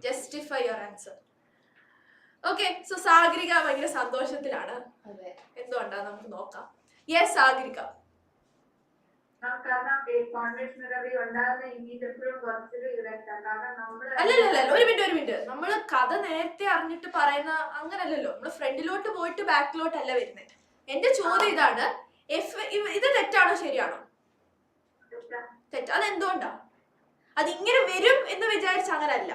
Justify your answer. Okay, so Sagarika ഭയങ്കര സന്തോഷത്തിലാണ്. എന്തുകൊണ്ടാ നമുക്ക് നോക്കാം. യെസ് സാഗരിക. അല്ലല്ല ഒരു മിനിറ്റ്, നമ്മള് കഥ നേരത്തെ അറിഞ്ഞിട്ട് പറയുന്ന അങ്ങനല്ലല്ലോ. നമ്മള് ഫ്രണ്ടിലോട്ട് പോയിട്ട് ബാക്കിലോട്ടല്ല വരുന്നത്. എന്റെ ചോദ്യം ഇതാണ്, ഇത് തെറ്റാണോ ശരിയാണോ? തെറ്റ്. അതെന്തുകൊണ്ടാ? അതിങ്ങനെ വരും എന്ന് വിചാരിച്ച അങ്ങനല്ല.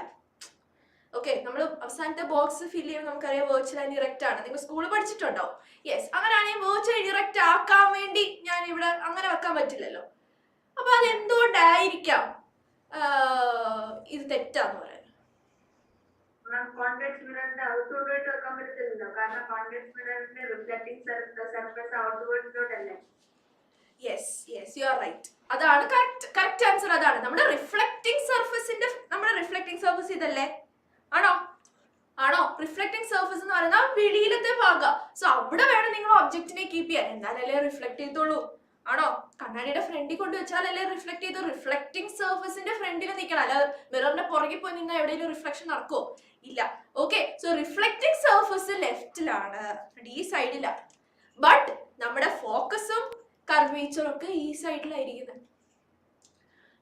ഓക്കെ, നമ്മൾ അവസാനത്തെ ബോക്സ് ഫിൽ ചെയ്യുമ്പോൾ നമുക്കറിയാം വെർച്വൽ ആൻഡ് ഇറക്റ്റ് ആണ്. നിങ്ങൾ സ്കൂളിൽ പഠിച്ചിട്ടുണ്ടാവും. യെസ്, അങ്ങനെയാണെങ്കിൽ വെർച്വൽ ഇറക്റ്റ് ആക്കാൻ വേണ്ടി ഞാൻ ഇവിടെ അങ്ങനെ വെക്കാൻ പറ്റില്ലല്ലോ. അപ്പൊ അതെന്തുകൊണ്ടായിരിക്കാം ഇത് തെറ്റാന്ന് പറയാൻ? Yes yes, you are right. അതാണ് കറക്റ്റ് ആൻസർ. അതാണ് നമ്മുടെ റിഫ്ലക്റ്റിംഗ് സർഫസ് ഇതല്ലേ? ആണോ? റിഫ്ലക്റ്റിംഗ് സർഫസ് എന്ന് പറയുന്നത് വെളിയിലത്തെ ഭാഗം. സോ അവിടെ വേണം നിങ്ങൾ ഒബ്ജക്റ്റിനെ കീപ്പ് ചെയ്യാൻ. എന്നാലല്ലേ റിഫ്ലക്ട് ചെയ്തോളൂ. ആണോ? കണ്ണാടിയുടെ ഫ്രണ്ടിൽ കൊണ്ട് വെച്ചാലല്ലേ റിഫ്ലക്ട് ചെയ്തു. റിഫ്ലക്റ്റിംഗ് സർഫസിന്റെ ഫ്രണ്ടിൽ നിൽക്കണം. അല്ല മിററിന്റെ പുറകെ പോയി നിന്നാൽ എവിടെയെങ്കിലും റിഫ്ലക്ഷൻ നടക്കുമോ? ഇല്ല. ഓക്കെ, സോ റിഫ്ലക്റ്റിംഗ് സർഫസ് ലെഫ്റ്റിലാണ്, ഈ സൈഡിലാണ്. ബട്ട് നമ്മുടെ ഫോക്കസും കർവേച്ചറും ഒക്കെ ഈ സൈഡിലായിരിക്കുന്നത്.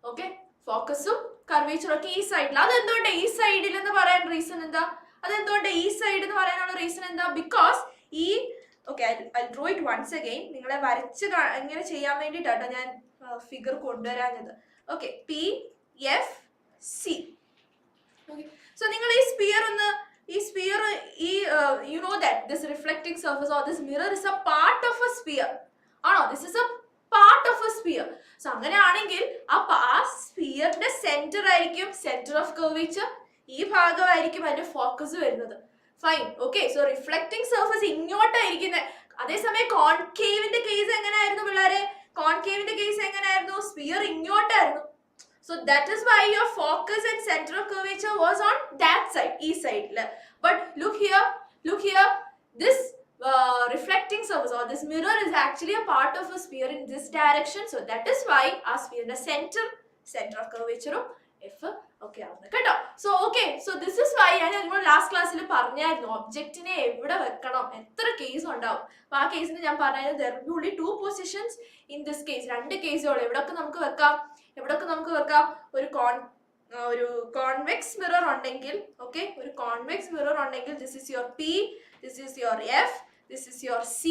ഓക്കെ, ഫോക്കസും കർവേച്ചറും ഒക്കെ ഈ സൈഡിൽ. അതെന്തുകൊണ്ട് ഈ സൈഡിൽ എന്ന് പറയാൻ റീസൺ എന്താ? അതെന്തുകൊണ്ട് ഈ സൈഡ് എന്ന് പറയാനുള്ള റീസൺ എന്താ? ബിക്കോസ് ഈ okay, I draw it once again. നിങ്ങളെ വരച്ച് ഇങ്ങനെ ചെയ്യാൻ വേണ്ടിയിട്ടാട്ടോ ഞാൻ ഫിഗർ കൊണ്ടുവരാഞ്ഞത്. Okay, PFC. ഓക്കെ, സോ നിങ്ങൾ ഈ sphere you know that this reflecting surface or this mirror is a part of a sphere. ആണോ? This is a part of a sphere. So അങ്ങനെയാണെങ്കിൽ ആ സ്പിയറിന്റെ സെന്റർ ആയിരിക്കും സെന്റർ ഓഫ് കർവേച്ചർ. ഈ ഭാഗമായിരിക്കും അതിന്റെ ഫോക്കസ് വരുന്നത്. Fine. Okay, so reflecting surface ഇങ്ങോട്ടായിരിക്കുന്നത്. അതേസമയം കോൺകേവിന്റെ കേസ് എങ്ങനെയായിരുന്നു പിള്ളേരെ? കോൺകേവിന്റെ കേസ് എങ്ങനെയായിരുന്നു? സ്പിയർ ഇങ്ങോട്ടായിരുന്നു. So that is why your focus and centre of curvature was on that side, ഈ സൈഡിൽ. But look here, this reflecting surface or this mirror is actually a part of a sphere in this direction. So that is why our sphere the center of curvature F. Okay ആവുന്നു കേട്ടോ. So okay, so this is why ഞാൻ നിങ്ങൾ last ക്ലാസ്സിൽ പറഞ്ഞായിരുന്നു ഒബ്ജക്റ്റിനെ എവിടെ വെക്കണം, എത്ര കേസ് ഉണ്ടാവും. അപ്പൊ ആ കേസിന് ഞാൻ പറഞ്ഞത് there will be only 2 positions in this case. 2 കേസുകൾ എവിടൊക്കെ നമുക്ക് വെക്കാം. ഒരു കോൺവെക്സ് മിറർ ഉണ്ടെങ്കിൽ, ഓക്കെ, ഒരു കോൺവെക്സ് മിറർ ഉണ്ടെങ്കിൽ this is your P, this is your F, this is your C,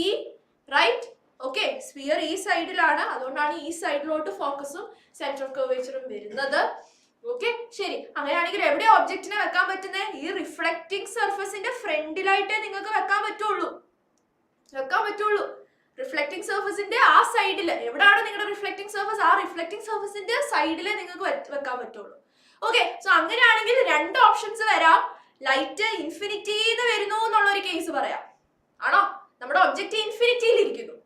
right? Okay, sphere ഈ സൈഡിലാണ്. അതുകൊണ്ടാണ് ഈ സൈഡിലോട്ട് ഫോക്കസും സെന്റർ ഓഫ് കർവേച്ചറും വരുന്നത്. ഓക്കെ, ശരി. അങ്ങനെയാണെങ്കിൽ എവിടെയാ ഒബ്ജക്റ്റിനെ വെക്കാൻ പറ്റുന്നത്? ഈ റിഫ്ലക്റ്റിംഗ് സർഫസിന്റെ ഫ്രണ്ടിലായിട്ടേ നിങ്ങൾക്ക് വെക്കാൻ പറ്റുള്ളൂ. റിഫ്ലക്റ്റിംഗ് സർഫസിന്റെ ആ സൈഡിൽ എവിടെയാണ് നിങ്ങളുടെ റിഫ്ലക്റ്റിംഗ് സർഫസ്? ആ റിഫ്ലക്റ്റിംഗ് സർഫസിന്റെ സൈഡിലേ നിങ്ങൾക്ക് വെക്കാൻ പറ്റുള്ളൂ. ഓക്കെ, സോ അങ്ങനെയാണെങ്കിൽ 2 ഓപ്ഷൻസ് വരാം. ലൈറ്റ് ഇൻഫിനിറ്റിന്ന് വരുന്നു എന്നുള്ളൊരു കേസ് പറയാം. ആണോ? നമ്മുടെ ഒബ്ജക്റ്റ് ഇൻഫിനിറ്റിയിൽ ഇരിക്കുന്നു.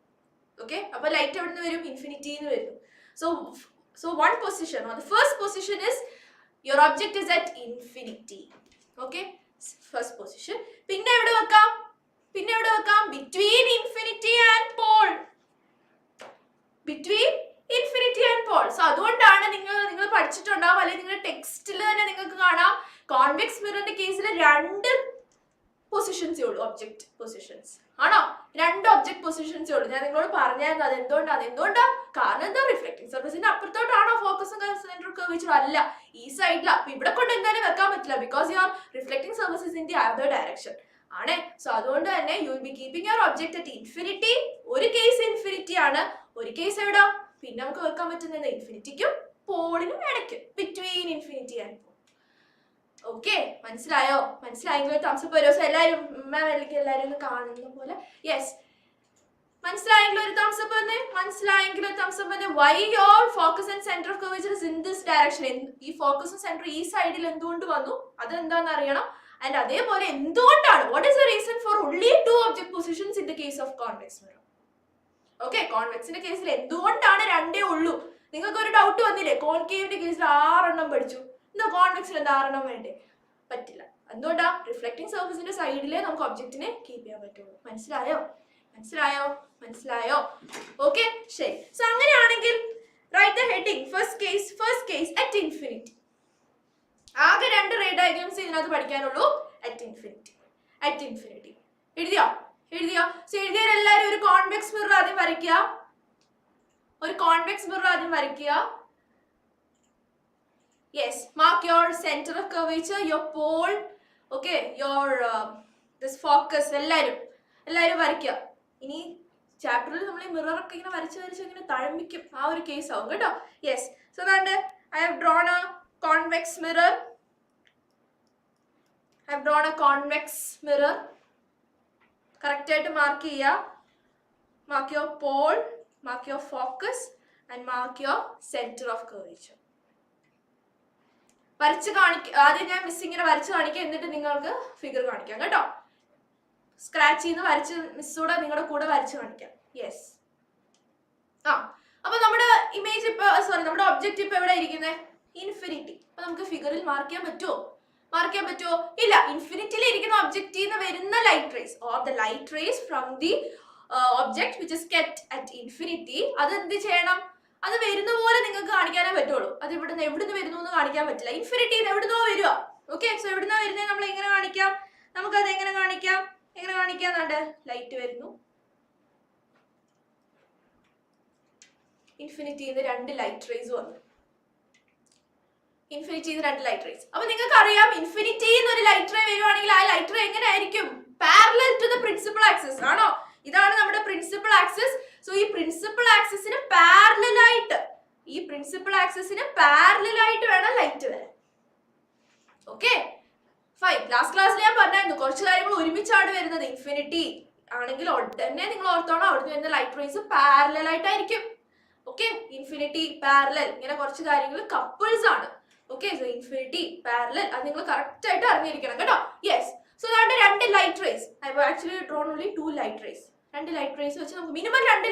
ഓക്കെ, അപ്പൊ ലൈറ്റ് എവിടെ നിന്ന് വരും? ഇൻഫിനിറ്റിന്ന് വരുന്നു. So one position or the first position is your object is at infinity. Okay, first position. പിന്നെ എവിടെ വെക്കാം? Between infinity and pole. So അതുകൊണ്ടാണ് നിങ്ങൾ പഠിച്ചിട്ടുണ്ടാവും, അല്ലെങ്കിൽ നിങ്ങളുടെ ടെക്സ്റ്റിൽ തന്നെ നിങ്ങൾക്ക് കാണാം കോൺവെക്സ് മിററിന്റെ കേസിൽ 2 പൊസിഷൻസേ ഉള്ളൂ, ഒബ്ജക്റ്റ് പൊസിഷൻസ്. ആണോ? 2 ഒബ്ജക്ട് പൊസിഷൻസേ ഉള്ളൂ. ഞാൻ നിങ്ങളോട് പറഞ്ഞായിരുന്നു അതെന്തുകൊണ്ടാ? കാരണം എന്താ? റിഫ്ലക്റ്റിംഗ് സർഫസിന്റെ അപ്പുറത്തോട്ടാണോ ഫോക്കസും സെന്റർ ഓഫ് കർവേച്ചർ? അല്ല, ഈ സൈഡിലാണ്. അപ്പൊ ഇവിടെ കൊണ്ട് എന്തായാലും വെക്കാൻ പറ്റില്ല, because your reflecting surface is in the other direction ആണ്. സോ അതുകൊണ്ട് തന്നെ you will be keeping your object at infinity. ഒരു കേസ് ഇൻഫിനിറ്റി ആണ്, ഒരു കേസ് എവിടാ? പിന്നെ നമുക്ക് വെക്കാൻ പറ്റുന്നത് ഇൻഫിനിറ്റിക്കും പോളിനും ഇടയ്ക്ക്, between infinity and pole. Okay, മനസ്സിലായെങ്കിൽ തംസപ്പ് ഒരു ദിവസം എല്ലാവരും എല്ലാവരും കാണുന്ന പോലെ. യെസ്, മനസ്സിലായെങ്കിൽ ഒരു തംസപ്പ് തന്നെ. Why your focus and centre of curvature is in this direction. ഈ ഫോക്കസും സെന്റർ ഈ സൈഡിൽ എന്തുകൊണ്ട് വന്നു? അതെന്താന്ന് അറിയണം. ആൻഡ് അതേപോലെ എന്തുകൊണ്ടാണ്, what is the reason for only 2 object positions in the case of convex mirror? Okay, കോൺവെക്സിന്റെ കേസിൽ എന്തുകൊണ്ടാണ് 2 ഉള്ളൂ? നിങ്ങൾക്ക് ഒരു ഡൗട്ട് വന്നില്ലേ? കോൺകേവിന്റെ കേസിൽ 6 എണ്ണം പഠിച്ചു, എന്താ കോൺവെക്സിൽ എന്താ 6 എണ്ണം വേണ്ടേ? പറ്റില്ല. എന്തുകൊണ്ടാ? റിഫ്ലക്റ്റിംഗ് സർഫസിന്റെ സൈഡിലേ നമുക്ക് ഒബ്ജക്റ്റിനെ കീപ്പ് ചെയ്യാൻ പറ്റുള്ളൂ. മനസ്സിലായോ? ഓക്കെ, ശരി. സോ അങ്ങനെയാണെങ്കിൽ write the heading. First case at infinity. ആകെ 2 റേ ഡയഗ്രംസ് ഇതിനകത്ത് പഠിക്കാനുള്ളൂ. At infinity. എഴുതിയോ? സോ എഴുതിയവരെല്ലാവരും ഒരു കോൺവെക്സ് മിറർ ആദ്യം വരയ്ക്കുക. Yes, mark your center of curvature, your pole, okay, your this focus എല്ലാരും വരയ്ക്കുക. ഇനി ചാപ്റ്ററിൽ നമ്മൾ മിറർ ഒക്കെ ഇങ്ങനെ വരച്ച് ഇങ്ങനെ തഴമ്പിക്കും, ആ ഒരു കേസ് ആവും കേട്ടോ. യെസ്, സോ ദാണ്ട് I have drawn a convex mirror. Correct ആയിട്ട് മാർക്ക് ചെയ്യുക. Mark your pole, mark your focus and mark your center of curvature. വരച്ച് കാണിക്കുക. ആദ്യം ഞാൻ മിസ് ഇങ്ങനെ വരച്ച് കാണിക്കാം, എന്നിട്ട് നിങ്ങൾക്ക് ഫിഗർ കാണിക്കാം കേട്ടോ. സ്ക്രാച്ച് ചെയ്ത് വരച്ച് മിസ്സൂടെ നിങ്ങളുടെ കൂടെ വരച്ച് കാണിക്കാം. യെസ്. അപ്പൊ നമ്മുടെ ഇമേജ് ഇപ്പൊ നമ്മുടെ ഒബ്ജക്റ്റ് ഇപ്പൊ എവിടെ ഇരിക്കുന്നത്? ഇൻഫിനിറ്റി. അപ്പൊ നമുക്ക് ഫിഗറിൽ മാർക്ക് ചെയ്യാൻ പറ്റുമോ? ഇല്ല. ഇൻഫിനിറ്റിയിൽ ഇരിക്കുന്ന ഒബ്ജക്റ്റിൽ നിന്ന് വരുന്ന light rays or the light raise from the object which is kept at infinity, അത് എന്ത് ചെയ്യണം? അത് വരുന്ന പോലെ നിങ്ങൾക്ക് കാണിക്കാനേ പറ്റുള്ളൂ. അത് എവിടുന്ന് വരുന്നു എന്ന് കാണിക്കാൻ പറ്റില്ല. ഇൻഫിനിറ്റിയിൽ എവിടുന്നോ വരിക. ഓക്കെ, സോ എവിടുന്നാ വരുന്നത് നമ്മൾ എങ്ങനെ കാണിക്കാം? നമുക്കത് എങ്ങനെ കാണിക്കാം? ലൈറ്റ് വരുന്നു, ഇൻഫിനിറ്റിയിൽ നിന്ന് 2 ലൈറ്റ് റേസ് വന്നു. അപ്പൊ നിങ്ങൾക്ക് അറിയാം, ഇൻഫിനിറ്റിയിൽ നിന്ന് ഒരു ലൈറ്റ് റേ വരുവാണെങ്കിൽ ആ ലൈറ്റ് റേ എങ്ങനെ ആയിരിക്കും? Parallel to the principal axis ആണോ? ഇതാണ് നമ്മുടെ പ്രിൻസിപ്പൽ ആക്സിസ്. സോ ഈ പ്രിൻസിപ്പൽ ആക്സിസിന് പാരലൽ ആയിട്ട് വേണം ലൈറ്റ് വരാൻ. Okay, fine. ലാസ്റ്റ് ക്ലാസ്സിൽ ഞാൻ പറഞ്ഞായിരുന്നു കുറച്ച് കാര്യങ്ങൾ ഒരുമിച്ചാണ് വരുന്നത്. ഇൻഫിനിറ്റി ആണെങ്കിൽ ഉടനെ നിങ്ങൾ ഓർത്തോണം, അവിടുന്ന് വരുന്ന ലൈറ്റ് റേസ് പാരലൽ ആയിട്ടായിരിക്കും. ഓക്കെ, ഇൻഫിനിറ്റി പാരലൽ, ഇങ്ങനെ കുറച്ച് കാര്യങ്ങൾ കപ്പിൾസ് ആണ്. ഓക്കെ, സോ ഇൻഫിനിറ്റി പാരലൽ, അത് നിങ്ങൾ കറക്റ്റ് ആയിട്ട് അറിഞ്ഞിരിക്കണം കേട്ടോ. യെസ്, സോ അതാണ് 2 light rays. I have actually drone only 2 light rays. 2 light rays വെച്ച് നമുക്ക് മിനിമം 2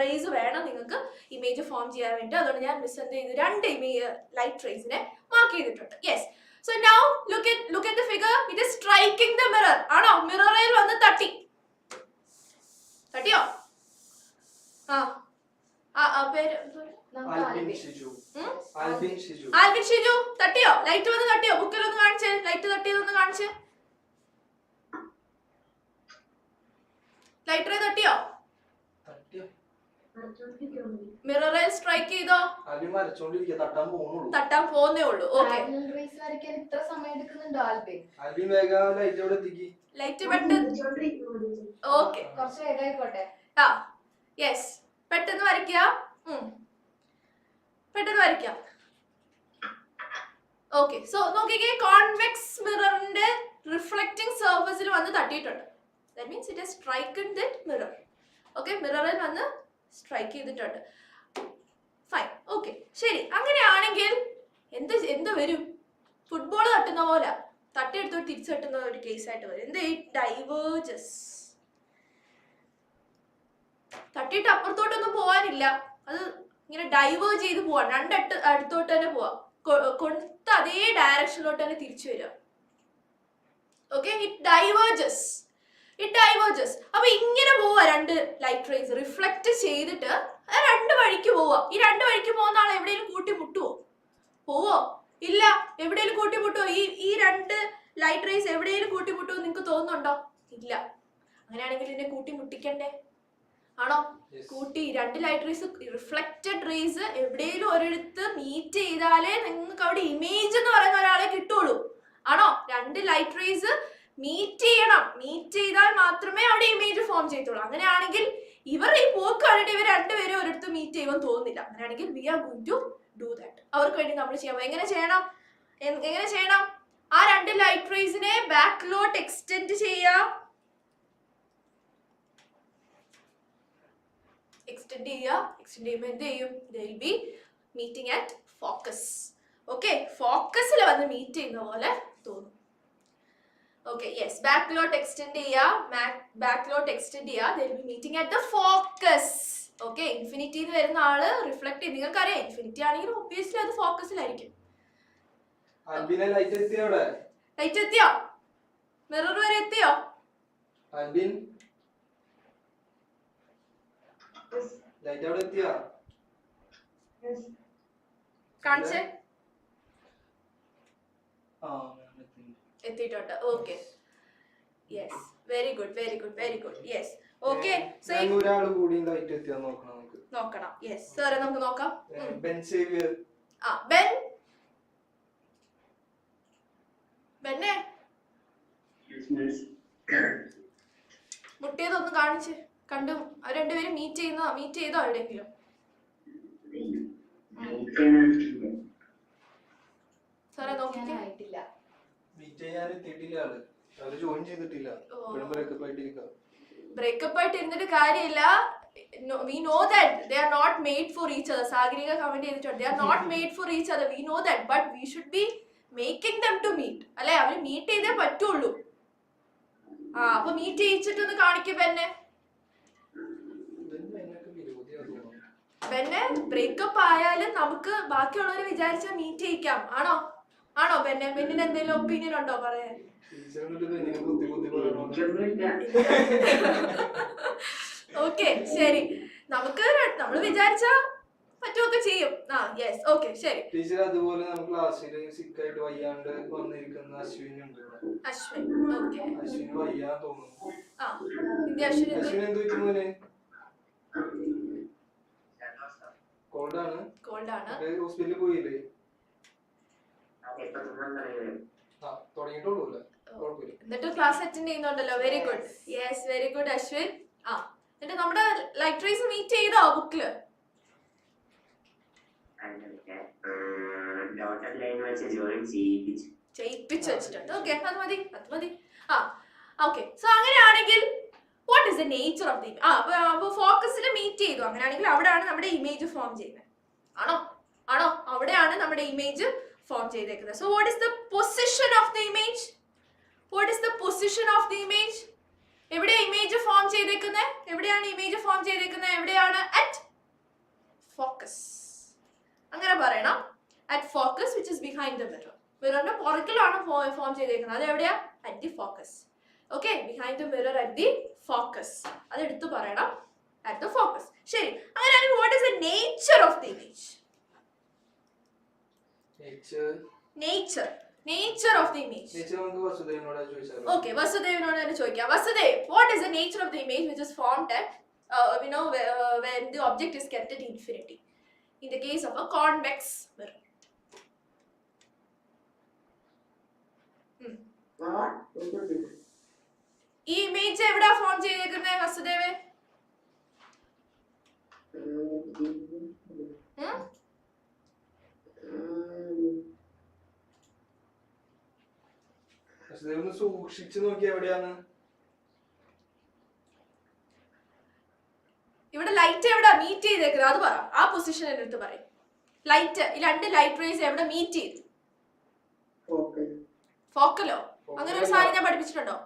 റേസ് വേണം നിങ്ങൾക്ക് ഇമേജ് ഫോം ചെയ്യാൻ വേണ്ടി. അതുകൊണ്ട് ഞാൻ മിസ് എന്ത് ചെയ്തു? 2 ലൈറ്റ് റേസിനെ മാർക്ക് ചെയ്തിട്ടുണ്ട്. Yes, so now look at the figure. It is striking the mirror. ആണോ? മിററിൽ വന്ന് തട്ടിയോ? പേര് ആൽവിൻ ഷിജു. തട്ടിയോ? ലൈറ്റ് വന്ന് തട്ടിയോ? ബുക്കിലൊന്ന് കാണിച്ചേ, ലൈറ്റ് തട്ടിയതൊന്ന് കാണിച്ചേ. ലൈറ്റ് റേ തട്ടിയോ? മിററിൽ സ്ട്രൈക്ക് ചെയ്തോ? തട്ടാൻ പോകുന്നേ ഉള്ളൂ. ഓക്കെ, ലൈറ്റ് പെട്ടെന്ന് യെസ്, പെട്ടെന്ന് വരയ്ക്കുക. ഓക്കെ, സോ നോക്കിക്കേ, കോൺവെക്സ് മിററിന്റെ റിഫ്ലക്റ്റിംഗ് സർഫസിൽ വന്ന് തട്ടിയിട്ടുണ്ട്. That means it has striken that mirror. Okay, mirrorൽ വന്ന് സ്ട്രൈക്ക് ചെയ്തിട്ടുണ്ട്. ഫൈൻ, ഓക്കെ, ശരി. അങ്ങനെയാണെങ്കിൽ എന്ത് വരും? ഫുട്ബോൾ തട്ടുന്ന പോലെ തട്ടിയെടുത്തോട്ട് തിരിച്ചു തട്ടുന്ന ഒരു കേസ് ആയിട്ട് വരും. എന്ത്? ഡൈവേർജസ്. തട്ടിയിട്ട് അപ്പുറത്തോട്ടൊന്നും പോവാനില്ല, അത് ഇങ്ങനെ ഡൈവേർജ് ചെയ്ത് പോവാ. 2 അടുത്തോട്ട് തന്നെ പോവാ, കൊടുത്ത അതേ ഡയറക്ഷനിലോട്ട് തന്നെ തിരിച്ചു വരിക. Okay, it diverges. അപ്പൊ ഇങ്ങനെ പോവാ 2 ലൈറ്റ് റേസ് റിഫ്ലക്ട് ചെയ്തിട്ട് 2 വഴിക്ക് പോവാ. ഈ 2 വഴിക്ക് പോകുന്ന ആൾ എവിടെയെങ്കിലും കൂട്ടിമുട്ടുവോ? ഇല്ല. എവിടെയെങ്കിലും കൂട്ടിമുട്ടുവോ? ഈ 2 ലൈറ്റ് റേസ് എവിടെയെങ്കിലും കൂട്ടിമുട്ടുവോ നിങ്ങൾക്ക് തോന്നുന്നുണ്ടോ? ഇല്ല. അങ്ങനെയാണെങ്കിൽ ഇതിനെ കൂട്ടിമുട്ടിക്കണ്ടേ? ആണോ? കൂട്ടി 2 ലൈറ്റ് റേസ് റിഫ്ലക്റ്റഡ് റേസ് എവിടെയെങ്കിലും ഒരിടത്ത് മീറ്റ് ചെയ്താലേ നിങ്ങൾക്ക് അവിടെ ഇമേജ് എന്ന് പറയുന്ന ഒരാളെ കിട്ടുള്ളൂ. ആണോ? 2 ലൈറ്റ് റേസ് മീറ്റ് ചെയ്താൽ മാത്രമേ അവിടെ ഇമേജ് ഫോം ചെയ്യത്തുള്ളൂ. അങ്ങനെയാണെങ്കിൽ ഇവർ ഈ പോക്ക് കണ്ടിട്ട് ഇവർ 2 പേരും ഒരിടത്ത് മീറ്റ് ചെയ്യുമെന്ന് തോന്നുന്നില്ല. അങ്ങനെയാണെങ്കിൽ we are going to do that. അവർക്ക് വേണ്ടി നമ്മൾ ചെയ്യാം. എങ്ങനെ ചെയ്യണം? ആ 2 ലൈറ്റ് റേസിനെ ബാക്കിലോട്ട് എക്സ്റ്റെൻഡ് ചെയ്യുക. എക്സ്റ്റെൻഡ് ചെയ്യുമ്പോൾ എന്ത് ചെയ്യും? they will be meeting at focus. Okay, ഫോക്കസിൽ വന്ന് മീറ്റ് ചെയ്യുന്ന പോലെ തോന്നും. ഓക്കെ, യെസ്, ബാക്കിലോട്ട് എക്സ്റ്റെൻഡ് ചെയ്യുക. they will be meeting at the focus. Okay, ഇൻഫിനിറ്റിയിൽ നിന്ന് വരുന്ന ആള് റിഫ്ലക്ട് ചെയ്യും. നിങ്ങൾക്കറിയാം, ഇൻഫിനിറ്റി ആണെങ്കിൽ ഒബ്വിയസ്ലി അത് ഫോക്കസിലായിരിക്കും. ലൈറ്റ് എത്തിയോ? മിറർ വരെ എത്തിയോ? കാണിച്ചേ. എത്തിയിട്ടുണ്ട്. Okay, yes, very good, very good, very good. Yes, okay. So ഒരാൾ കൂടി ലൈറ്റ് എത്തിയാ നോക്കണം നമുക്ക്. നോക്കണം. യെസ് സാറേ, നമുക്ക് നോക്കാം. Ben Xavier. ബെന്നെ മുട്ടിയതൊന്ന് കാണിച്ച്. കണ്ടു അവർ രണ്ടുപേരും മീറ്റ് ചെയ്തോ എവിടെയെങ്കിലും? സാറേ നോക്കിയിട്ടില്ല. ബ്രേക്കപ്പ് ആയിട്ട് ഇരുന്നിട്ട് കാര്യമില്ല. We know that they are not made for each other. Sagarika comment ചെയ്തിട്ടുണ്ട്, they are not made for each other. We know that, but we should be making them to meet. അല്ലെ, അവര് മീറ്റ് ചെയ്തേ പറ്റുള്ളൂ. അപ്പൊ meet ചെയ്യിച്ചിട്ടൊന്ന് കാണിക്കും ബെന്നെ. ബെന്നെ, breakup ആയാലും നമുക്ക് ബാക്കിയുള്ളവര് വിചാരിച്ചാ മീറ്റ് ചെയ്യിക്കാം. ആണോ ബെന്നെ? ബെന്നിന് എന്തെങ്കിലും ഒപ്പീനിയൻ ഉണ്ടോ പറയാൻ? ഓക്കെ, ശരി. നമ്മൾ വിചാരിച്ചാ പറ്റുമൊക്കെ ചെയ്യും. യെസ്, ഓക്കെ, ശരി. ടീച്ചർ, അതുപോലെ നമുക്ക് ക്ലാസ്സിൽ സിക്ക് ആയിട്ട് വയ്യാണ്ട് വന്നിരിക്കുന്ന അശ്വിൻ ഉണ്ട്. അശ്വിൻ, ഓക്കെ. അശ്വിൻ വയ്യാ തോന്നുന്നു. അശ്വിൻ എന്ത് പറ്റും മോനെ? കോൾഡാണ്. ഹോസ്പിറ്റലിൽ പോയില്ലേ? തുടങ്ങിയിട്ടുള്ളൂ. എന്നിട്ട് ക്ലാസ് അറ്റൻഡ് ചെയ്യുന്നുണ്ടല്ലോ. Very good. Yes, very good Ashwin. എന്നിട്ട് നമ്മുടെ ലൈറ്റ് റേസ് മീറ്റ് ചെയ്തോ ബുക്കില്? ചെയ്യിപ്പിച്ചു വെച്ചിട്ടുണ്ട്. ഓക്കെ, അത് മതി. ഓക്കെ. സോ അങ്ങനെയാണെങ്കിൽ what is the nature of the ഫോക്കസിൽ മീറ്റ് ചെയ്തു. അങ്ങനെയാണെങ്കിൽ അവിടെയാണ് നമ്മുടെ ഇമേജ് ഫോം ചെയ്യുന്നത്. ആണോ? അവിടെയാണ് നമ്മുടെ ഇമേജ് ഫോം ചെയ്തേക്കുന്നത്. So what is the position of the image? എവിടെയാ ഇമേജ് ഫോം ചെയ്തേക്കുന്നത്? എവിടെയാണ്? At focus. അങ്ങനെ പറയണം. At focus, which is behind the mirror. മിററിന്റെ പുറകിലാണ് ഫോം ചെയ്തേക്കുന്നത്. അത് എവിടെയാ? At the focus. Okay, behind the mirror, at the focus. അത് എടുത്തു പറയണം. At the focus. ശരി. അങ്ങനെയാണെങ്കിൽ what is the nature of the image? Nature of the image. Okay, Vasudevinodu തന്നെ ചോദിക്കാം. Vasudev, what is the nature of the image which is formed at when the object is kept at infinity in the case of a convex mirror? ഈ image എവിടാ form ചെയ്തേക്കുന്നത് വസുദേവ്? സൂക്ഷിച്ചു നോക്കി എവിടെയാണ്? ഇവിടെ light എവിടെ മീറ്റ് ചെയ്തേക്കുന്നത് അത് പറ. ആ പൊസിഷൻ എന്റെ അടുത്ത് പറയും. ലൈറ്റ്, ഈ രണ്ട് ലൈറ്റ് റേസ് എവിടെ മീറ്റ് ചെയ്തു? ഫോക്കലോ? അങ്ങനെ ഒരു സാധനം ഞാൻ പഠിപ്പിച്ചിട്ടുണ്ടോ?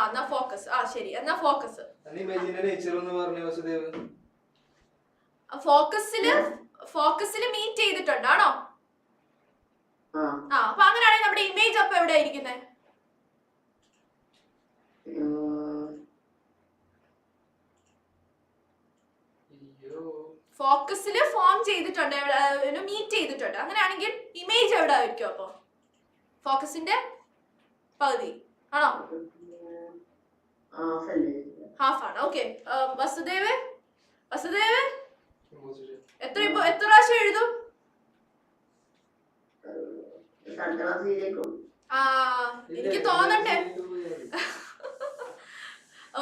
എന്നാ ഫോക്കസ്. ശരി, എന്നാ ഫോക്കസ്. ഫോക്കസില് മീറ്റ് ചെയ്തിട്ടുണ്ടാണോ? അപ്പൊ അങ്ങനെയാണെങ്കിൽ നമ്മുടെ ഇമേജ് അപ്പൊ എവിടെയാ ഇരിക്കുന്നത്? ഫോക്കസില് ഫോം ചെയ്തിട്ടുണ്ട്, മീറ്റ് ചെയ്തിട്ടുണ്ട്. അങ്ങനെയാണെങ്കിൽ ഇമേജ് എവിടെ ആയിരിക്കും? അപ്പൊ ഫോക്കസിന്റെ പകുതി ആണോ? ഹാഫ് ആണ്. ഓക്കെ. വസുദേവ് എത്ര പ്രാവശ്യം എഴുതും? എനിക്ക് തോന്നണ്ടേ.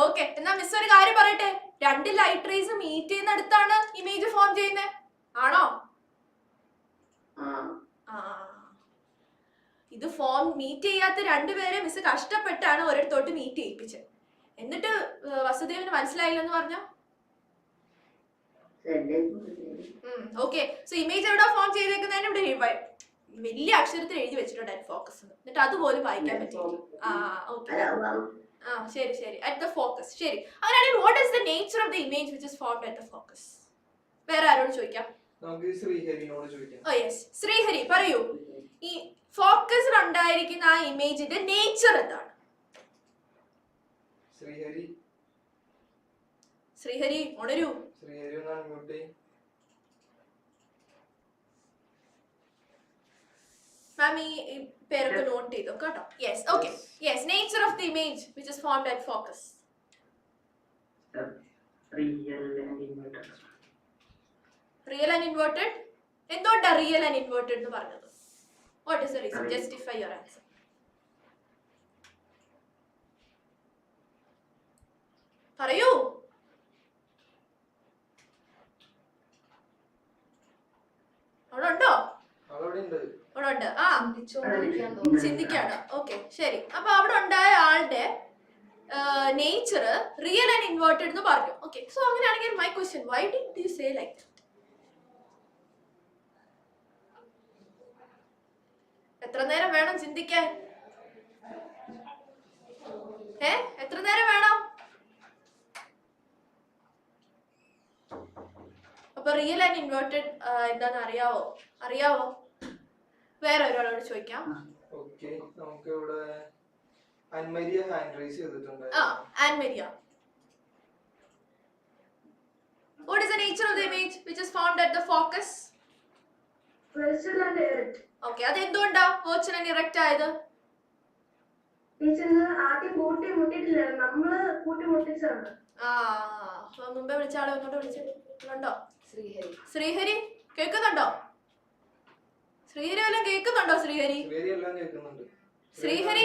ഓക്കെ, എന്നാ മിസ് ഒരു കാര്യം പറയട്ടെ. രണ്ട് ലൈറ്റ് റേസ് മീറ്റ് ചെയ്യുന്നിടത്താണ് ഇമേജ് ഫോം ചെയ്യുന്നത് ആണോ? ഇത് ഫോം മീറ്റ് ചെയ്യാത്ത രണ്ടുപേരെ മിസ് കഷ്ടപ്പെട്ടാണ് ഒരിടത്തോട്ട് മീറ്റ് ചെയ്യിപ്പിച്ചത്. എന്നിട്ട് വസുദേവിന് മനസ്സിലായില്ലെന്ന് പറഞ്ഞോ? ഓക്കെ. സോ ഇമേജ് എവിടെ ഫോം ചെയ്തേക്കുന്നതിന് ഇവിടെ വലിയ അക്ഷരത്തിൽ എഴുതി വെച്ചിട്ടുണ്ട് അറ്റ് ഫോക്കസ്. എന്നിട്ട് അതുപോലും വായിക്കാൻ പറ്റില്ല. ശരി. At the focus. ശരി. അങ്ങനെയാണെങ്കിൽ what is the nature of the image which is formed at the focus? വേറെ ആരോട് ചോദിക്കാം? ശ്രീഹരി പറയൂ. ഈ ഫോക്കസിൽ ഉണ്ടായിരിക്കുന്ന ആ ഇമേജിന്റെ നേച്ചർ എന്താണ്? ശ്രീഹരി ഉണരൂ. മാം ഈ പേരൊക്കെ നോട്ട് ചെയ്തു കേട്ടോ. Yes okay. Yes nature of the image which is formed at focus. Real and inverted. എന്തുകൊണ്ടാ റിയൽ ആൻഡ് ഇൻവേർട്ടഡ് എന്ന് പറഞ്ഞത്? What is the reason? Justify your answer. പറയൂ. അവിടെ ഉണ്ടോ? അവിടെ ഉണ്ട്. ആ ചിന്തിക്കാണ്. ഓക്കെ ശരി. അപ്പൊ അവിടെ ഉണ്ടായ ആളുടെ നേച്ചർ റിയൽ ആൻഡ് ഇൻവേർട്ടഡ് എന്ന് പറഞ്ഞു. ഓക്കെ സോ അങ്ങനെയാണെങ്കിൽ my question, why did you say like that? എത്ര നേരം വേണം ചിന്തിക്കാൻ? എത്ര നേരം വേണം? അപ്പൊ റിയൽ ആൻഡ് ഇൻവേർട്ടഡ് എന്താന്ന് അറിയാവോ? വേറെ ഒരാളോട് ചോദിക്കാം. ഓക്കേ നമുക്ക് ഇവിടെ അൻമരിയ ഹാൻഡ് റൈസ് ചെയ്തിട്ടുണ്ട്. Annmaria, what is the nature of the image which is formed at the focus? Virtual and erect. Okay, അത് എന്തുകൊണ്ടാ virtual and erect ആയത്? ടീച്ചറിന് ആദ്യം കൂട്ടി മുട്ടിട്ടില്ല, നമ്മള് കൂട്ടി മുട്ടിച്ചാണ്. മുമ്പേ വിളിച്ച ആളെ ഒന്നോട്ട് വിളിച്ചിട്ടുണ്ടോ? ശ്രീഹരി കേൾക്കുന്നുണ്ടോ? ശ്രീഹരി വല്ലതും കേൾക്കുന്നുണ്ടോ? ശ്രീഹരി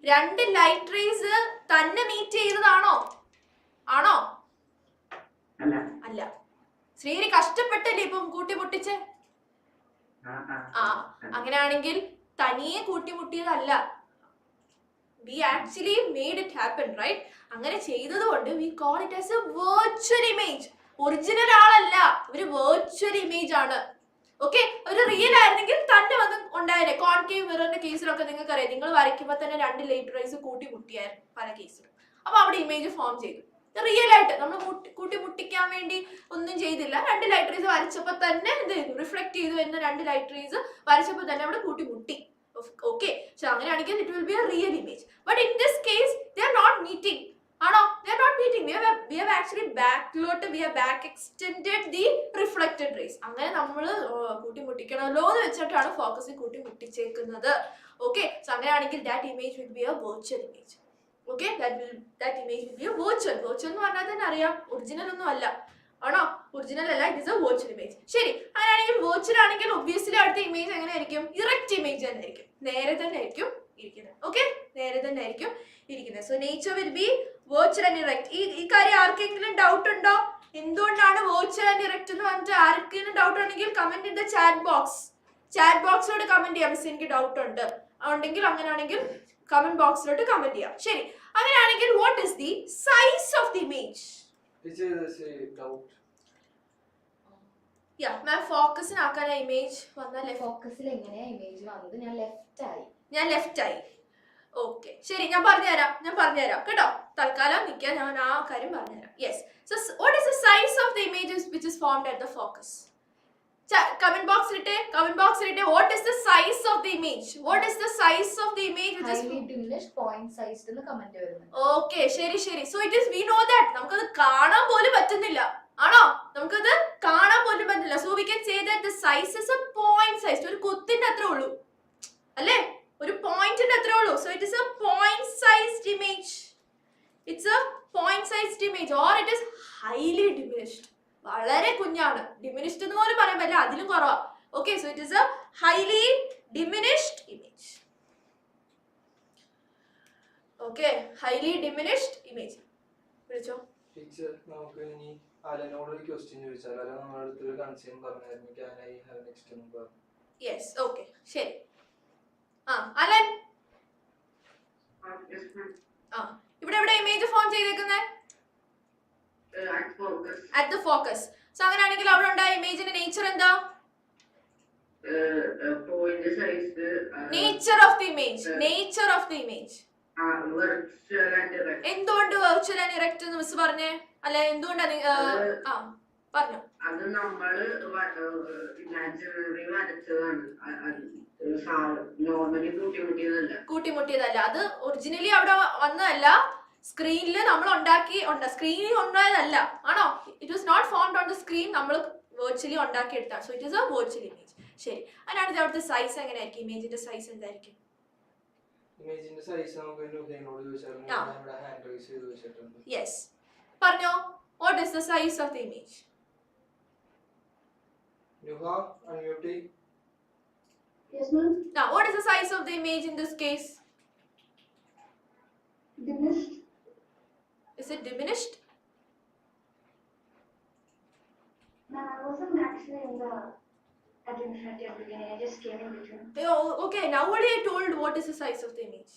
2 ലൈറ്റ് റേസ് തന്നെ മീറ്റ് ചെയ്തതാണോ? ആണോ? അല്ല. ശ്രീഹരി കഷ്ടപ്പെട്ടല്ലേ ഇപ്പം കൂട്ടിമുട്ടിച്ച്? അങ്ങനെയാണെങ്കിൽ തനിയെ കൂട്ടിമുട്ടിയതല്ല. We actually made it happen, right? അങ്ങനെ ചെയ്തതുകൊണ്ട് we call it as a virtual image. Original ആളല്ല, ഒരു വെർച്വൽ ഇമേജ് ആണ്. ഓക്കെ, ഒരു റിയൽ ആയിരുന്നെങ്കിൽ തന്നെ വന്ന് ഉണ്ടായേനെ. കോൺകേവ് മിററിന്റെ കേസിലൊക്കെ നിങ്ങൾക്ക് അറിയാം, നിങ്ങൾ വരയ്ക്കുമ്പോൾ തന്നെ 2 ലൈറ്റ് റേസ് കൂട്ടിമുട്ടിയായിരുന്നു പല കേസിലും. അപ്പൊ അവിടെ ഇമേജ് ഫോം ചെയ്തു. റിയൽ ആയിട്ട് നമ്മൾ കൂട്ടിമുട്ടിക്കാൻ വേണ്ടി ഒന്നും ചെയ്തില്ല. 2 ലൈറ്റ് റേസ് വരച്ചപ്പോൾ തന്നെ എന്ത് ചെയ്തു? റിഫ്ലക്ട് ചെയ്തു എന്ന 2 ലൈറ്റ് റേസ് വരച്ചപ്പോൾ തന്നെ അവിടെ കൂട്ടിമുട്ടി. Okay, so അങ്ങനെയാണെങ്കിൽ it will be a real image. But in this case, they are not meeting. ആണോ? They are not meeting. We have actually back extended the reflected rays. അങ്ങനെ നമ്മൾ കൂട്ടിമുട്ടിക്കണമല്ലോ എന്ന് വെച്ചിട്ടാണ് ഫോക്കസിൽ കൂട്ടിമുട്ടിച്ചേക്കുന്നത്. Okay, so അങ്ങനെയാണെങ്കിൽ that image will be a virtual image. Okay, that image will be a virtual. Virtual എന്ന് പറഞ്ഞാൽ തന്നെ അറിയാം, ഒറിജിനൽ ഒന്നും അല്ല. ആണോ? ഒറിജിനൽ അല്ല, it is A virtual image. ശരി, അങ്ങനെയാണെങ്കിൽ വെർച്വൽ ആണെങ്കിൽ ഒബ്വിയസ്ലി അടുത്ത ഇമേജ് എങ്ങനെയായിരിക്കും? ഇറക്റ്റ് ഇമേജ് തന്നെ ആയിരിക്കും. നേരെ തന്നെ ആയിരിക്കും ഇരിക്കുന്നത്. ഓക്കെ, നേരെ തന്നെ ആയിരിക്കും ഇരിക്കുന്നത്. So nature will be virtual and erect. ഈ കാര്യം ആർക്കെങ്കിലും ഡൗട്ട് ഉണ്ടോ? എന്തുകൊണ്ടാണ് വെർച്വൽ ആൻഡ് ഇറക്റ്റ് എന്ന് പറഞ്ഞിട്ട് ആർക്കെങ്കിലും ഡൗട്ട് ഉണ്ടെങ്കിൽ കമന്റ് ഇൻ ദ ചാറ്റ് ബോക്സിലോട്ട് കമന്റ് ചെയ്യാം. മിസ് എനിക്ക് ഡൗട്ട് ഉണ്ട് ഉണ്ടെങ്കിൽ, അങ്ങനെയാണെങ്കിൽ കമന്റ് ബോക്സിലോട്ട് കമന്റ് ചെയ്യാം. ശരി, അങ്ങനെയാണെങ്കിൽ what is the size of the image? Ma'am ഫോക്കസിനാക്കാൻ ഇമേജ് വന്നാൽ ഫോക്കസിൽ എങ്ങനെയാ ഇമേജ് വന്നത്? ഞാൻ ലെഫ്റ്റ് ആയി. ഓക്കെ ശരി, ഞാൻ പറഞ്ഞുതരാം കേട്ടോ. തൽക്കാലം നിൽക്കാൻ ഞാൻ ആ കാര്യം പറഞ്ഞുതരാം. Yes, so what is the size of the images which is formed at the focus? Comment ബോക്സിൽ ഇട്ടേ. What is the size of the image? Okay ശരി. So it is, we know that. നമുക്കത് കാണാൻ പോലും പറ്റുന്നില്ല. ആണോ? നമുക്കത് കാണാൻ പോലും പറ്റില്ല. So we can say that the size is a point size. ഒരു കുത്തിന്റെ അത്രേ ഉള്ളൂ അല്ലേ? ഒരു പോയിന്റിന്റെ അത്രേ ഉള്ളൂ. So it is a point sized image. Or it is highly diminished. വളരെ കുഞ്ഞാണ്. ഡിമിനിഷ്ഡ് എന്ന് പോലും പറയാൻ പറ്റില്ല, അതിലും കുറവാ. Okay, so it is A highly diminished image. Okay, highly diminished image. വിളിച്ചോ ടീച്ചർ. നമുക്ക് ഇനി അലനോട് ഒരു ക്വസ്റ്റ്യൻ ചോദിച്ചാൽ അല നമ്മുടെ അടുത്തൊരു കൺസേൺ പറഞ്ഞായിരുന്നു. ക്യാൻ ഐ ഹാവ് നെക്സ്റ്റ് എന്ന് പറഞ്ഞു. യെസ് ഓക്കെ ശരി. അലൻ, ഇവിടെ ഇമേജ് ഫോം ചെയ്തേക്കുന്നത് at the focus. സോ അങ്ങനെയാണെങ്കിൽ അവിടെ ഉണ്ടായ ഇമേജിന്റെ നേച്ചർ എന്താ? Nature of the image. എന്തുകൊണ്ട് വെർച്വൽ ആൻഡ് ഇറക്റ്റ് എന്ന് മിസ് പറഞ്ഞേ? അല്ല, എന്തുകൊണ്ടാണ്? പറഞ്ഞു. അത് നമ്മള് കൂട്ടിമുട്ടിയതല്ല. അത് ഒറിജിനലി അവിടെ വന്നതല്ല. സ്ക്രീനിൽ നമ്മൾ സ്ക്രീനിൽ ഉണ്ടായതല്ല. ആണോ? It was not formed on the screen. നമ്മൾ വെർച്വലി ഉണ്ടാക്കിയെടുത്താണ്. So it is a virtual image. ശരി, അതിനാണ് അവിടുത്തെ സൈസ് എങ്ങനെയായിരിക്കും? ഇമേജിന്റെ സൈസ് എന്തായിരിക്കും? ഇമേജിന്റെ സൈസ് നമുക്ക് നുഹയോട് ചോദിച്ചായിരുന്നു. ഞാൻ ഇവിടെ ഹാൻഡ് റൈസ് ചെയ്ത് വെച്ചിട്ടുണ്ട്. യെസ്, പറഞ്ഞോ. What is the size of the image? Nuha unmute. Yes, ma'am. Now, what is the size of the image in this case? Diminished. Is it diminished? Ma'am, I wasn't actually in the at infinity at the beginning. I just came in between. Oh, okay, now only I told what is the size of the image.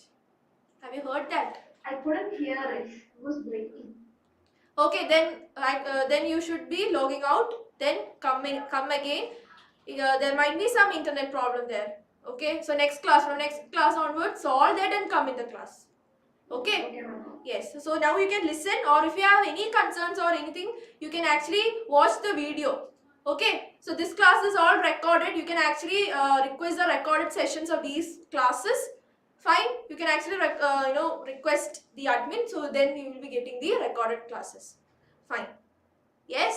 Have you heard that? I couldn't hear it. It was breaking. Okay, then you should be logging out. Then come again. There might be some internet problem there. Okay, so from next class onwards, solve that and come in the class. Okay. Okay, ma'am. Yes. So now you can listen, or if you have any concerns or anything, you can actually watch the video. Okay. So this class is all recorded. You can actually request the recorded sessions of these classes. Fine. You can actually request the admin. So then you will be getting the recorded classes. Fine. Yes.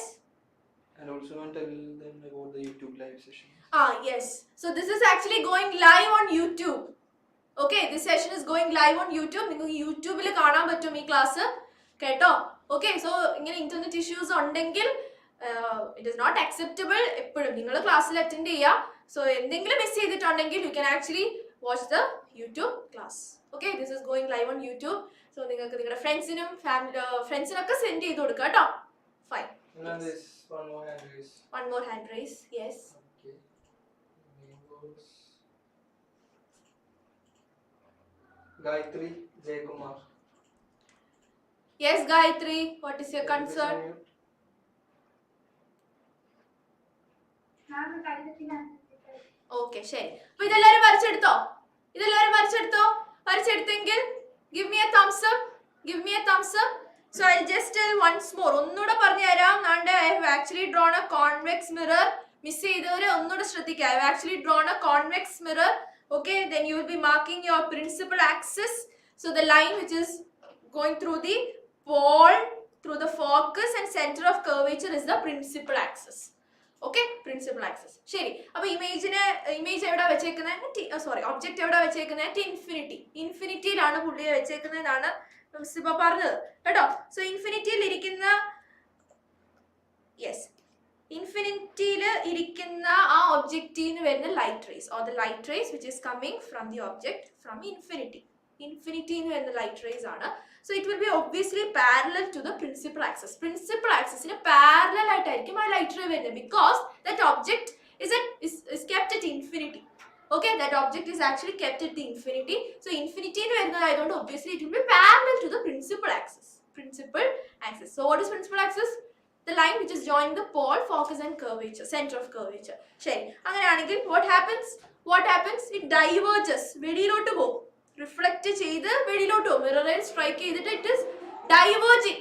And also tell them about the YouTube live session. Yes. So this is actually going live on YouTube. Okay, this session is going live on YouTube. നിങ്ങൾക്ക് യൂട്യൂബിൽ കാണാൻ പറ്റും ഈ class കേട്ടോ. Okay, so ഇങ്ങനെ internet issues ഉണ്ടെങ്കിൽ it is not acceptable. എപ്പോഴും നിങ്ങൾ ക്ലാസ്സിൽ അറ്റൻഡ് ചെയ്യുക. സോ എന്തെങ്കിലും മിസ് ചെയ്തിട്ടുണ്ടെങ്കിൽ U can actually watch the YouTube class. Okay, this is going live on YouTube. So നിങ്ങൾക്ക് നിങ്ങളുടെ ഫ്രണ്ട്സിനൊക്കെ സെൻഡ് ചെയ്ത് കൊടുക്കുക കേട്ടോ. Fine. And this one more hand raise. One more hand raise. Yes. Okay. Name was Gayatri Jaykumar. Yes, Gayatri. What is your concern? Okay, ശരി. അപ്പൊ ഇതെല്ലാരും വരച്ചെടുത്തോ? വരച്ചെടുത്തെങ്കിൽ give me a thumbs up. So I'll just tell once more. ഒന്നുകൂടെ പറഞ്ഞു തരാം. I have actually drawn a convex mirror. Miss ചെയ്തവരെ ഒന്നുകൂടെ ശ്രദ്ധിക്കുക. I have actually drawn a convex mirror. Okay, then you will be marking your principal axis. So the line which is going through the pole, through the focus and center of curvature is the principal axis. Okay, principal axis. ശരി, അപ്പൊ image എവിടെ വെച്ചേക്കുന്നത്? Sorry, object എവിടെ വെച്ചേക്കുന്നത്? ഇൻഫിനിറ്റിയിലാണ് പുള്ളിയെ വെച്ചേക്കുന്നതെന്നാണ് ഇപ്പൊ പറഞ്ഞത് കേട്ടോ. സോ ഇൻഫിനിറ്റിയിൽ ഇരിക്കുന്ന ആ ഒബ്ജക്റ്റിന് വരുന്ന light rays or the light rays which is coming from the object from ഇൻഫിനിറ്റിന്ന് വരുന്ന ലൈറ്റ് റേസ് ആണ്. So it will be obviously parallel to the principal axis. Principal ആക്സിസിന് പാരലൽ ആയിട്ടായിരിക്കും ആ ലൈറ്റ് റേ വരുന്നത്. Because that object is kept at infinity. Okay, that object is actually kept at the infinity. So infinity nu varunadayadonde obviously it will be parallel to the principal axis. So what is principal axis? The line which is joining the pole, focus and curvature, center of curvature. ശരി, അങ്ങനെയാണെങ്കിൽ what happens? It diverges. വെളിയിലോട്ട് പോകും. Reflect ചെയ്ത് വെളിയിലോട്ട് പോകും. മിററിൽ strike ചെയ്തിട്ട് it is diverging.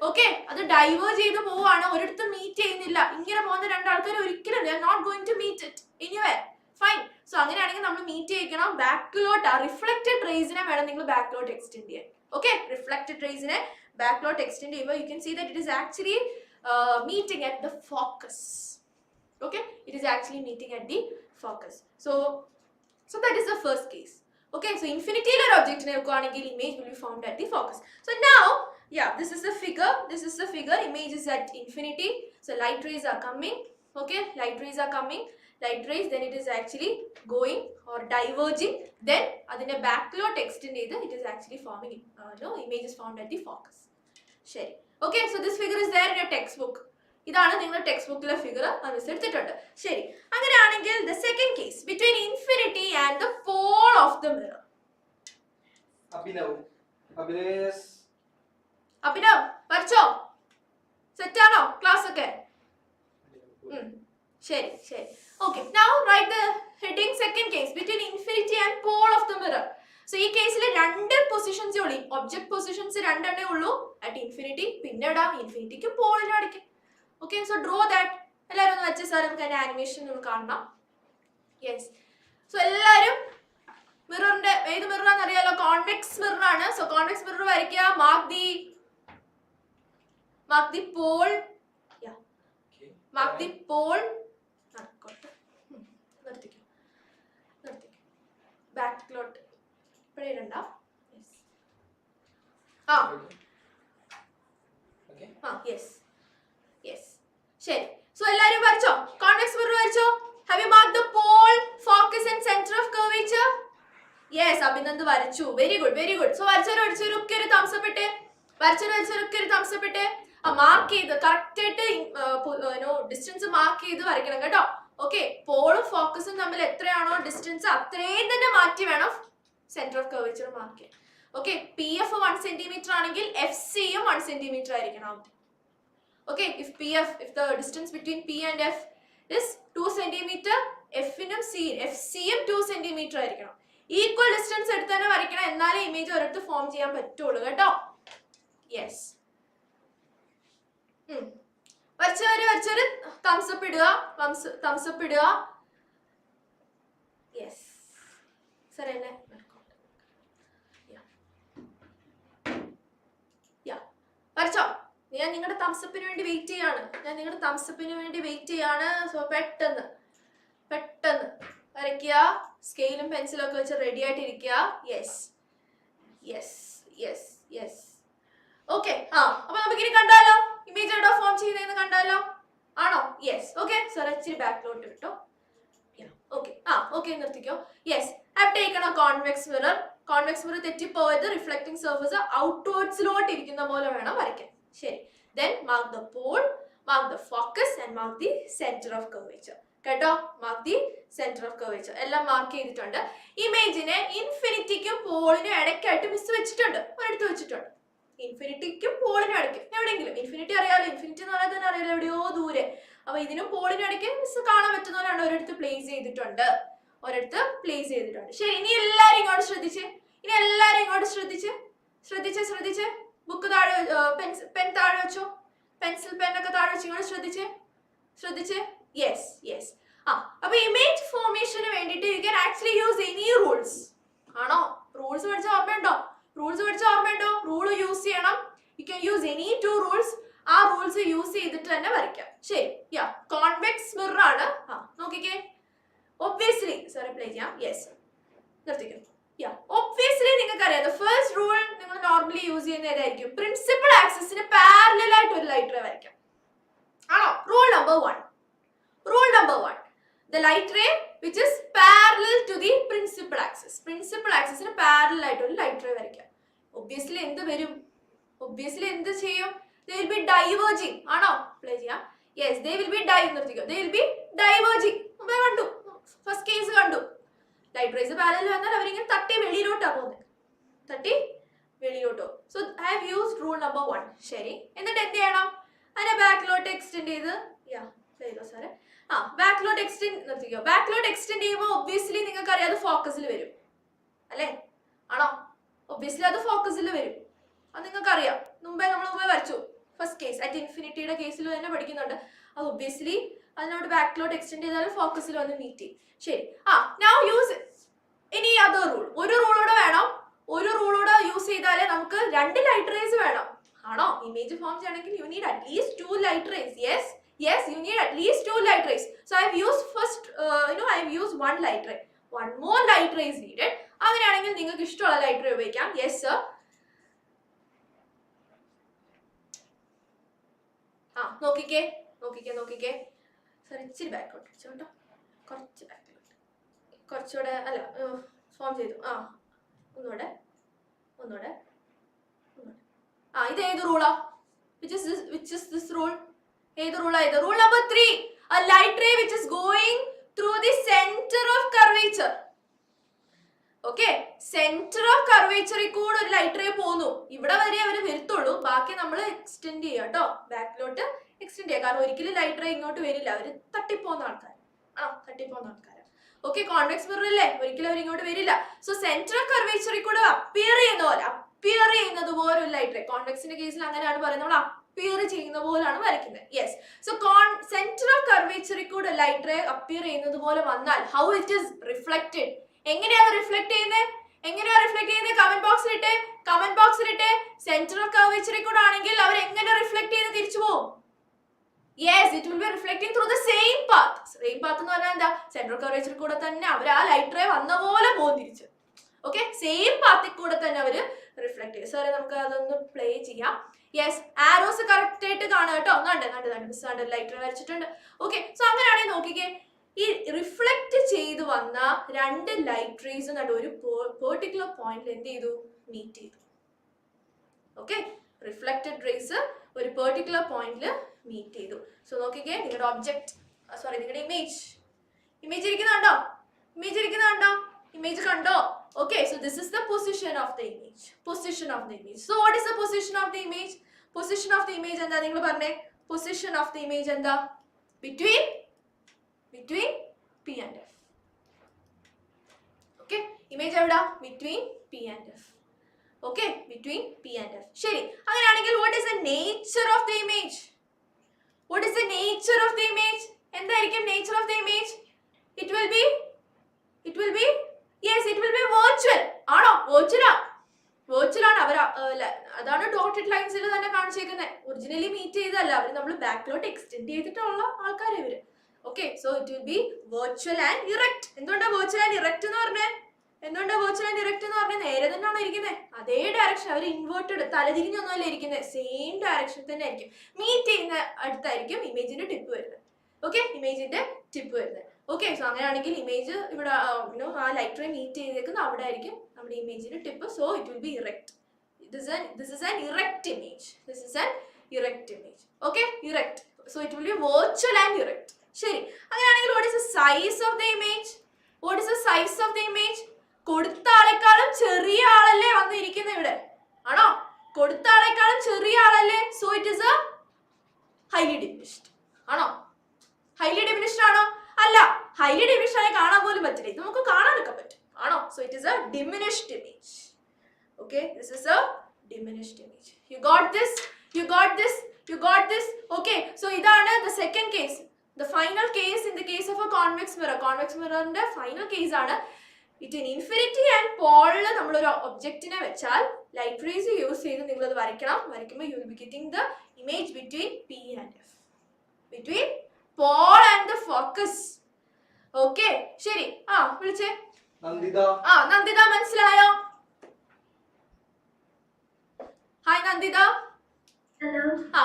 Okay, അത് diverge ചെയ്ത് പോവാണ്. ഒരിടത്തും മീറ്റ് ചെയ്യുന്നില്ല. ഇങ്ങനെ പോകുന്ന രണ്ടാൾക്കാർ ഒരിക്കലും they are not going to meet it anywhere. Fine. So അങ്ങനെയാണെങ്കിൽ നമ്മൾ മീറ്റ് ചെയ്യിക്കണം ബാക്കിലോട്ട്. റിഫ്ലക്റ്റഡ് റേസിനെ വേണം നിങ്ങൾ ബാക്കിലോട്ട് എക്സ്റ്റെൻഡ് ചെയ്യാൻ. ഓക്കെ, റിഫ്ലക്റ്റഡ് റേസിനെ ബാക്കിലോട്ട് എക്സ്റ്റെൻഡ് ചെയ്യുമ്പോൾ you can see that it is actually meeting at the focus. Okay, it is actually meeting at the focus. So that is the first case. Okay, so infinity object image will be found at the focus. So now, yeah, this is the figure. Image is at infinity. So light rays are coming. Okay, light rays, then it is actually going or diverging. Then adine backlot extend either it is actually forming image is found at the focus. Share. Okay, so this figure is there in your textbook. ഇതാണ് നിങ്ങളുടെ text ബുക്കിലെ figure അനുസരിച്ചിട്ടുണ്ട്. ശരി, അങ്ങനെയാണെങ്കിൽ the second case between infinity and the pole of the mirror. Abhinav വരച്ചോ? Set ആണോ class ഒക്കെ? ശരി. Okay, now write the heading second case between infinity and pole of the mirror. So ഈ കേസിൽ രണ്ട് പൊസിഷൻസേ ഉള്ളൂ. ഒബ്ജക്ട് പൊസിഷൻസ് രണ്ടെണ്ണേ ഉള്ളൂ അറ്റ് ഇൻഫിനിറ്റി. പിന്നെ ഇടാം ഇൻഫിനിറ്റിക്ക് പോളിനും അടിക്കും. Okay, so draw that. എല്ലാവരും ഒന്ന് വെച്ച സാർ നമുക്ക് അതിന്റെ ആനിമേഷൻ ഒന്ന് കാണണം. യെസ്, സോ എല്ലാവരും മിററിന്റെ ഏത് മിററാന്ന് അറിയാലോ? കോൺവെക്സ് മിറർ ആണ്. സോ കോൺവെക്സ് മിറർ വരയ്ക്കുക. Mark the pole. Mark the pole. ബാക്കിലോട്ട് ഇപ്പോഴേ ഇടണ്ട. ആ യെസ് യെസ് ശരി. സോ എല്ലാരും വരച്ചോ? കോൺവെക്സ് മിറർ വരച്ചോ? Have you marked the pole, focus and centre of curvature? Yes, Abhinand വരച്ചു. Very good very good. So വരച്ചവരൊക്കെ ഒരു തംസ് അപ്പ് ഇട്ടേ. വരച്ചവരൊക്കെ ഒരു തംസ് അപ്പ് ഇട്ടേ. മാർക്ക് ചെയ്ത് കറക്റ്റ് ആയിട്ട് ഡിസ്റ്റൻസ് മാർക്ക് ചെയ്ത് വരയ്ക്കണം കേട്ടോ. ഓക്കെ, പോളും ഫോക്കസും തമ്മിൽ എത്രയാണോ ഡിസ്റ്റൻസ് അത്രയും തന്നെ മാറ്റി വേണം സെന്റർ ഓഫ് കർവേച്ചർ മാർക്ക് ചെയ്യാൻ. ഓക്കെ, പി എഫ് 1 സെന്റിമീറ്റർ ആണെങ്കിൽ എഫ് സിയും 1 സെന്റിമീറ്റർ ആയിരിക്കണം. Okay, if the distance between P and F is 2 centimeter, F നും C യും 2 centimeter ആയിരിക്കണം. ഈക്വൽ ഡിസ്റ്റൻസ് എടുത്ത് തന്നെ വരയ്ക്കണം, എന്നാലേ ഇമേജ് ഒരിടത്ത് ഫോം ചെയ്യാൻ പറ്റുള്ളൂ കേട്ടോ. യെസ്, വരച്ചവര് തംസ് അപ്പ് ഇടുക, തംസ് അപ്പ് ഇടുക. യെസ് സർ, എന്നെ വരച്ചോ? ഞാൻ നിങ്ങളുടെ തംസപ്പിന് വേണ്ടി വെയിറ്റ് ചെയ്യാണ്. സോ പെട്ടെന്ന് വരയ്ക്കുക. സ്കെയിലും പെൻസിലും ഒക്കെ വെച്ച് റെഡി ആയിട്ടിരിക്കുക. Yes yes yes yes okay. അപ്പൊ നമുക്കിനി കണ്ടാലോ ഇമേജ് എവിടെ ഫോം ചെയ്യുന്നതെന്ന് കണ്ടാലോ? ആണോ? യെസ്. ഓക്കെ സർ, ഇച്ചിരി ബാക്കിലോട്ട് കിട്ടോ. ഓക്കെ ഓക്കെ നിർത്തിക്കോ. Yes, have taken a convex mirror. Convex mirror തെറ്റിപ്പോയത് റിഫ്ലക്റ്റിംഗ് സർഫസ് ഔട്ട്വേർഡ്സിലോട്ട് ഇരിക്കുന്ന പോലെ വേണം വരയ്ക്കാൻ. ശരി, then mark the pole, mark the focus and mark the center of curvature. കേട്ടോ, mark the center of curvature. എല്ലാം മാർക്ക് ചെയ്തിട്ടുണ്ട്. ഇമേജിനെ ഇൻഫിനിറ്റിക്കും പോളിനും ഇടയ്ക്കായിട്ട് മിസ് വെച്ചിട്ടുണ്ട്, ഒരിടത്ത് വെച്ചിട്ടുണ്ട്. ഇൻഫിനിറ്റിക്കും പോളിനും ഇടയ്ക്ക് എവിടെയെങ്കിലും. ഇൻഫിനിറ്റി അറിയാലോ, ഇൻഫിനിറ്റി എന്ന് പറയാൻ തന്നെ അറിയാലോ, എവിടെയോ ദൂരെ. അപ്പൊ ഇതിനും പോളിനും ഇടയ്ക്ക് മിസ് കാണാൻ പറ്റുന്ന പോലെയാണ് ഒരിടത്ത് പ്ലേസ് ചെയ്തിട്ടുണ്ട്. ശരി, ഇനി എല്ലാരും ഇങ്ങോട്ട് ശ്രദ്ധിച്ച് ബുക്ക് താഴെ, പെൻ താഴെ വെച്ചോ, പെൻസിൽ പെന്നൊക്കെ താഴെ വെച്ച് ഇങ്ങോട്ട് ശ്രദ്ധിച്ച്. Yes yes. അപ്പൊ ഇമേജ് ഫോർമേഷന് വേണ്ടിയിട്ട് U can actually use any rules. ആണോ? റൂൾസ് പഠിച്ച ഓർമ്മയുണ്ടോ? റൂൾ യൂസ് ചെയ്യണം. You can use any 2 rules. ആ റൂൾസ് യൂസ് ചെയ്തിട്ട് തന്നെ വരയ്ക്കാം. ശരി, കോൺവെക്സ് മിറർ ആണ്. നോക്കിക്കേ, ഒബ്വിയസ്ലി സർ അപ്ലൈ ചെയ്യാം. യെസ്, നിർത്തിക്കും. ഒബ്വിയസ്ലി നിങ്ങൾക്ക് അറിയാം, ഫസ്റ്റ് റൂൾ നിങ്ങൾ നോർമലി യൂസ് ചെയ്യുന്ന ഏതായിരിക്കും? പ്രിൻസിപ്പൽ ആക്സിസിന് പാരലൽ ആയിട്ട് ഒരു ലൈറ്റ് റേ വരയ്ക്കാം. ആണോ? Rule number 1. The light ray which is parallel to the principal axis. Principal ആക്സിസിന് പാരലൽ ആയിട്ട് ഒരു ലൈറ്റ് റേ വരയ്ക്കാം. ഒബ്വിയസ്ലി എന്ത് വരും? എന്ത് ചെയ്യും? They will be diverging. ആണോ? അപ്ലൈ ചെയ്യാം. Yes, they will be diverging. കണ്ടു, ഫസ്റ്റ് കേസ് കണ്ടു. ലൈറ്റ് റേസ് പാരലൽ വന്നാൽ അവരിങ്ങനെ തട്ടി വെളിയിലോട്ടാ പോകുന്നത്. So I have used rule number 1. ശരി, എന്നിട്ട് എന്ത് ചെയ്യണം? അതിനെ ബാക്കിലോട്ട് എക്സ്റ്റെൻഡ് ചെയ്ത് സാറേ ബാക്കിലോട്ട് എക്സ്റ്റെൻഡ് ചെയ്യുമ്പോൾ ഒബ്വിയസ്ലി നിങ്ങൾക്ക് അറിയാം അത് ഫോക്കസിൽ വരും അല്ലേ? ആണോ? ഒബ്വിയസ്ലി അത് ഫോക്കസിൽ വരും. അത് നിങ്ങൾക്ക് അറിയാം, നമ്മൾ മുമ്പേ വരച്ചു. ഫസ്റ്റ് കേസ് അറ്റ് ഇൻഫിനിറ്റിയുടെ കേസിൽ തന്നെ പഠിക്കുന്നുണ്ട്. അത് ഒബ്വിയസ്ലി അതിനോട് ബാക്കിലോട്ട് എക്സ്റ്റെൻഡ് ചെയ്താൽ ഫോക്കസിൽ വന്ന് മീറ്റ് ചെയ്യും. ശരി, നൗ യൂസ് ഇനി അതർ റൂൾ. ഒരു റൂളോടെ യൂസ് ചെയ്താലേ നമുക്ക് 2 ലൈറ്റ് റേസ് വേണം. ആണോ? ഇമേജ് ഫോം ചെയ്യണമെങ്കിൽ you need at least 2 light rays. Yes, you need at least 2 light rays. So I have used I have used 1 light ray. 1 more light ray is needed. അങ്ങനെയാണെങ്കിൽ നിങ്ങൾക്ക് ഇഷ്ടമുള്ള light ray ഉപയോഗിക്കാം. Yes sir. നോക്കിക്കേ sir, ഇച്ചിരി ബാക്കോട്ട് കേട്ടോ, കുറച്ചുകൂടെ അല്ല ഫോം ചെയ്തു. ഒന്നുകൂടെ ഇത് ഏത് റൂളാ? which is this rule? ഏത് റൂളാ ഇത്? Rule number 3. a light ray which is going through the center of curvature. Okay, centre of കർവേച്ചറിൽ കൂടെ ഒരു ലൈറ്റ് റേ പോകുന്നു. ഇവിടെ വരെ അവർ വരുത്തുള്ളൂ, ബാക്കി നമ്മൾ എക്സ്റ്റെൻഡ് ചെയ്യാം കേട്ടോ, ബാക്കിലോട്ട് എക്സ്റ്റെൻഡ് ചെയ്യാം. കാരണം ഒരിക്കലും ലൈറ്റ് റേ ഇങ്ങോട്ട് വരില്ല, അവർ തട്ടിപ്പോകുന്ന ആൾക്കാർ. ഓക്കെ, കോൺവെക്സ് മിറർ അല്ലേ, ഒരിക്കലും അവർ ഇങ്ങോട്ട് വരില്ല. സോ സെന്റർ ഓഫ് കർവേച്ചറിൽ കൂടെ അപ്പിയർ ചെയ്യുന്നത് പോലെ ഒരു ലൈറ്റ് റേ. കോൺവെക്സിന്റെ കേസിൽ അങ്ങനെയാണ് പറയുന്നത്, നമ്മൾ അപ്പിയർ ചെയ്യുന്ന പോലാണ് വരയ്ക്കുന്നത്. യെസ്, സോ സെന്റർ ഓഫ് കർവേച്ചറിൽ കൂടെ ലൈറ്റ് റേ അപ്പിയർ ചെയ്യുന്നത് പോലെ വന്നാൽ ഹൗ ഇറ്റ് ഈസ് റിഫ്ലക്റ്റഡ്? എങ്ങനെയാണ് റിഫ്ലക്ട് ചെയ്യുന്നത്? കമന്റ് ബോക്സിലിട്ടെ. സെന്റർ ഓഫ് കർവേച്ചറിൽ കൂടെ ആണെങ്കിൽ അവർ എങ്ങനെ റിഫ്ലക്ട് ചെയ്ത് തിരിച്ചു പോകും? Yes, it will B reflecting through the same path എന്ന് പറഞ്ഞാൽ എന്താ? സെന്റർ ഓഫ് കർവേച്ചറിൽ കൂടെ തന്നെ അവർ ആ ലൈറ്റ് റേ വന്ന പോലെ പോകും തിരിച്ച്. ഓക്കെ, സെയിം പാത്തിൽ കൂടെ തന്നെ അവര് റിഫ്ലക്ട് ചെയ്യും. സാറേ നമുക്ക് അതൊന്ന് പ്ലേ ചെയ്യാം. യെസ്, ആരോസ് കറക്റ്റ് ആയിട്ട് കാണുക കേട്ടോ. കണ്ട് മിസ് കണ്ട് ലൈറ്റർ വരച്ചിട്ടുണ്ട്. ഓക്കെ, സോ അങ്ങനെയാണെങ്കിൽ നോക്കിക്കേ, ഈ റിഫ്ലക്ട് ചെയ്ത് വന്ന രണ്ട് ലൈറ്റ് റേസ് ഒരു പെർട്ടിക്കുലർ പോയിന്റിൽ എന്ത് ചെയ്തു, മീറ്റ് ചെയ്തു. ഓക്കെ, റിഫ്ലക്റ്റഡ് റേസ് ഒരു പെർട്ടിക്കുലർ പോയിന്റിൽ മീറ്റ് ചെയ്തു. സോ നോക്കിക്കേ, നിങ്ങളുടെ ഒബ്ജക്റ്റ് നിങ്ങളുടെ ഇമേജ് ഇരിക്കുന്നുണ്ടോ? ഇമേജ് കണ്ടോ? Okay, so this is the position of the image. So what is the position of the image? Position of the image എന്താ നിങ്ങൾ പറഞ്ഞേ? Position of the image എന്താ? Between P and F. Okay, image എവിടാ? Between P and F. Okay, between P and F. ശരി, അങ്ങനെയാണെങ്കിൽ what is the nature of the image? എന്തായിരിക്കും nature of the image? It will be yes, it will be virtual. ആണോ? virtual ആണ്. അവർ അതാണ് dotted ലൈൻസിൽ തന്നെ കാണിച്ചേക്കുന്നത്. Originally meet ചെയ്തല്ല, അവർ നമ്മൾ ബാക്കിലോട്ട് extend ചെയ്തിട്ടുള്ള ആൾക്കാരെ ഇവര്. Okay, so it will be virtual and erect. എന്തുകൊണ്ടാ വെർച്വൽ ആൻഡ് ഇറക്റ്റ് എന്ന് പറഞ്ഞേ? നേരെ തന്നെയാണോ ഇരിക്കുന്നത്? അതേ ഡയറക്ഷൻ. അവർ ഇൻവേർട്ടഡ്, തലതിരിഞ്ഞൊന്നുമല്ല ഇരിക്കുന്നത്, സെയിം ഡയറക്ഷൻ തന്നെ ആയിരിക്കും. മീറ്റ് ചെയ്യുന്ന അടുത്തായിരിക്കും ഇമേജിന്റെ ടിപ്പ് വരുന്നത്. ഓക്കെ, ഓക്കെ, സോ അങ്ങനെയാണെങ്കിൽ ഇമേജ് ഇവിടെ ആ ലൈറ്റ് റേ മീറ്റ് ചെയ്തേക്കുന്ന അവിടെ ആയിരിക്കും നമ്മുടെ ഇമേജിന്റെ tip. So it will be erect. This is an erect image. Okay, erect. So it will be virtual and erect. ശരി, അങ്ങനെയാണെങ്കിൽ what is the size of the image? കൊടുത്ത ആളെക്കാളും ചെറിയ ആളല്ലേ വന്നിരിക്കുന്നത് ഇവിടെ? ആണോ? കൊടുത്ത ആളെക്കാളും ചെറിയ ആളല്ലേ? So it is a highly diminished. ആണോ? അല്ല, highly diminished ആയി കാണാൻ പോലും പറ്റില്ല. ഇത് നമുക്ക് കാണാനൊക്കെ പറ്റും. ആണോ? So it is a diminished image. Okay, this is a diminished image. You got this? Okay, so ഇതാണ് the second case. The final case in the case of a convex mirror. Convex mirrorന്റെ final case ആണ്. Between infinity and pole നമ്മൾ ഒരു ഒബ്ജക്റ്റിനെ വെച്ചാൽ light rays use ചെയ്ത് നിങ്ങൾ അത് വരയ്ക്കുമ്പോൾ you will be getting the image between P and F. Between pole and the focus. Okay, ശരി. വിളിച്ചേ നന്ദിത. മനസ്സിലായോ? ഹായ് നന്ദിത. ഹലോ.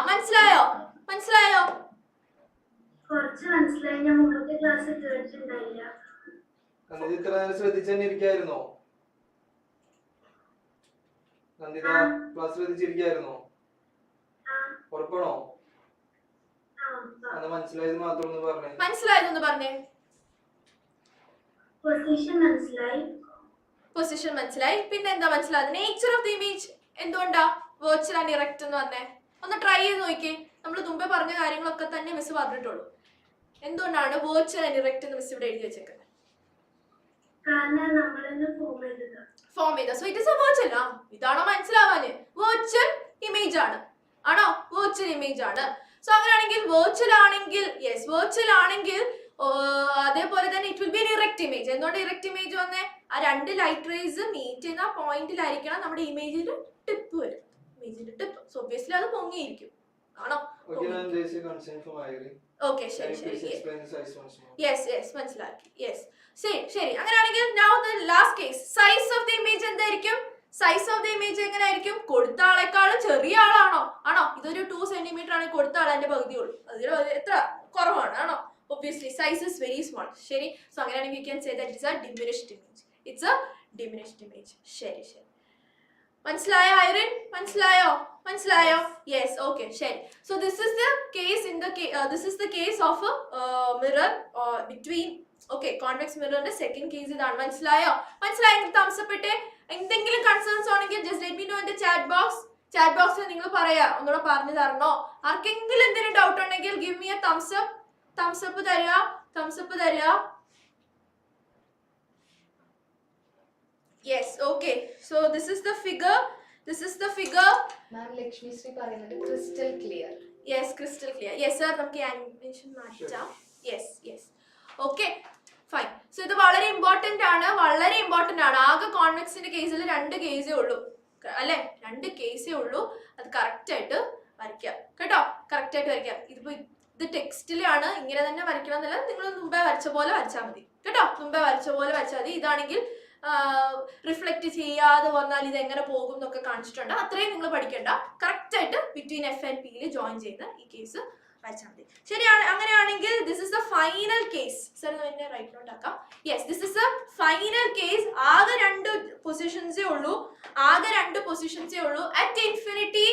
മനസ്സിലായോ? കുറച്ച് മനസ്സിലായി. ഞാൻ മുമ്പത്തെ ക്ലാസ് കേട്ടിട്ടുണ്ടായില്ല. ഇത്ര നേരം ശ്രദ്ധിച്ചു തന്നെ ഇരിക്കായിരുന്നോ? നന്ദിത ക്ലാസ് ശ്രദ്ധിച്ചിരിക്കായിരുന്നോ? ഉറപ്പാണോ? മനസ്സിലായത് മാത്രം ഒന്ന് പറഞ്ഞേ. പൊസിഷൻ മനസ്സിലായി. പിന്നെ എന്താ മനസ്സിലായത്? നേച്ചർ ഓഫ് ദി ഇമേജ് എന്തുകൊണ്ടാ വെർച്വൽ ആൻഡ് ഇറക്റ്റ് എന്ന് പറഞ്ഞേ? ഒന്ന് ട്രൈ ചെയ്ത് നോക്കിയേ. നമ്മൾ മുമ്പേ പറഞ്ഞ കാര്യങ്ങളൊക്കെ തന്നെ മിസ് പറഞ്ഞിട്ടുള്ളൂ. എന്തുകൊണ്ടാണ് വെർച്വൽ ആൻഡ് ഇറക്റ്റ് എന്ന് മിസ് ഇവിടെ എഴുതി വെച്ചേക്കുന്നത്? ഫോം ചെയ്ത. So it is A virtual. ഇതാണോ മനസ്സിലാവാന്? വെർച്വൽ ഇമേജ് ആണ്. ആണോ? വെർച്വൽ ഇമേജ് ആണ്. സോ അങ്ങനെയാണെങ്കിൽ വെർച്വൽ ആണെങ്കിൽ അതേപോലെ തന്നെ it will be erect image. എന്തുകൊണ്ട് ഇറക്റ്റ് ഇമേജ് വന്നേ? ആ രണ്ട് ലൈറ്റ് റേസ് മീറ്റ് ചെയ്യുന്ന പോയിന്റിലായിരിക്കണം നമ്മുടെ ഇമേജിന്റെ ടിപ്പ് വരും. സോ ഒബ്വിയസ്ലി അത് പൊങ്ങിയിരിക്കും. ആണോ? ഓക്കെ, ശരി. മനസ്സിലാക്കി. ശരി, അങ്ങനെയാണെങ്കിൽ now the last case. Size of the image എന്തായിരിക്കും? എങ്ങനെയായിരിക്കും? കൊടുത്ത ആളെക്കാളും ചെറിയ ആളാണോ? ഇതൊരു 2 സെന്റിമീറ്റർ ആണ്. കൊടുത്ത ആളെ പകുതിയുള്ളൂ. അതിൽ എത്ര കുറവാണ്? ആണോ? Obviously size is very small. ശരി, സോ അങ്ങനെയാണെങ്കിൽ we can say that it's a diminished image. ശരി. മനസ്സിലായോ ഐറിൻ? മനസ്സിലായോ? Yes, okay, ശരി. So this is the case of a mirror between convex mirrorന്റെ second case ഇതാണ്. മനസ്സിലായോ? thumbs up ഇട്ടേ. എന്തെങ്കിലും കൺസേൺസ് ആണെങ്കിൽ just let me know in the chat boxൽ നിങ്ങൾ പറയാ. ഒന്നുകൂടെ പറഞ്ഞു തരണോ? ആർക്കെങ്കിലും എന്തെങ്കിലും ഡൗട്ട് ഉണ്ടെങ്കിൽ give me a thumbs up തരിക. Yes, okay. So this is the figure. Ma'am, Lakshmi Sri പറയുന്നത് crystal clear. Yes, crystal clear. Yes sir, നമുക്ക് animation മാറ്റാം. Yes. Okay, fine. So ഇത് വളരെ ഇമ്പോർട്ടന്റ് ആണ്. ആകെ കോൺവെക്സിന്റെ കേസിൽ 2 കേസേ ഉള്ളൂ അല്ലേ? 2 കേസേ ഉള്ളൂ. അത് കറക്റ്റ് ആയിട്ട് വരയ്ക്കാം കേട്ടോ. ഇതിപ്പോ ഇത് ടെക്സ്റ്റിലാണ്. ഇങ്ങനെ തന്നെ വരയ്ക്കണം എന്നല്ല, നിങ്ങൾ മുമ്പേ വരച്ച പോലെ വരച്ചാൽ മതി കേട്ടോ. ഇതാണെങ്കിൽ റിഫ്ലക്ട് ചെയ്യാതെ വന്നാൽ ഇത് എങ്ങനെ പോകും എന്നൊക്കെ കാണിച്ചിട്ടുണ്ട്. അത്രയും നിങ്ങൾ പഠിക്കേണ്ട. കറക്റ്റ് ആയിട്ട് ബിറ്റ്വീൻ എഫ് ആൻഡ് പിയിൽ ജോയിൻ ചെയ്യുന്ന ഈ കേസ് വായിച്ചാൽ മതി. ശരിയാണ്. അങ്ങനെയാണെങ്കിൽ this is the final case. Sir എന്നെ റൈറ്റിലോട്ട് ആക്കാം. Yes, this is a final case. ആകെ രണ്ട് പൊസിഷൻസേ ഉള്ളൂ at infinity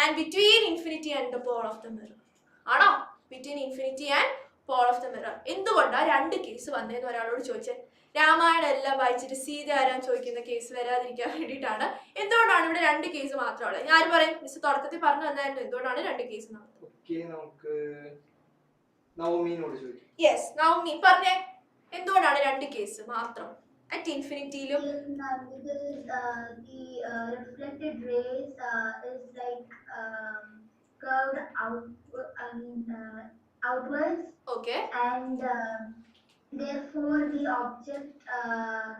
and between infinity and the pole of the mirror. ആണോ? Between infinity and pole of the mirror. എന്തുകൊണ്ടാണ് രണ്ട് കേസ് വന്നതെന്ന് ഒരാളോട് ചോദിച്ചേ. രാമായണം എല്ലാം വായിച്ചിട്ട് സീത ആരാൻ ചോദിക്കുന്ന കേസ് വരാതിരിക്കാൻ വേണ്ടിയിട്ടാണ്. എന്തുകൊണ്ടാണ് ഇവിടെ രണ്ട് കേസ് മാത്രമുള്ളത്? ഞാൻ പറയും, മിസ് തുടക്കത്തിൽ പറഞ്ഞു തന്നായിരുന്നു എന്തുകൊണ്ടാണ് രണ്ട് കേസ് നടന്നത്. യെസ്, നവമി പറഞ്ഞേ, എന്തുകൊണ്ടാണ് രണ്ട് കേസ് മാത്രം at ഇൻഫിനിറ്റിയിലും? Reflected rays is like curved outwards. Okay. And therefore the object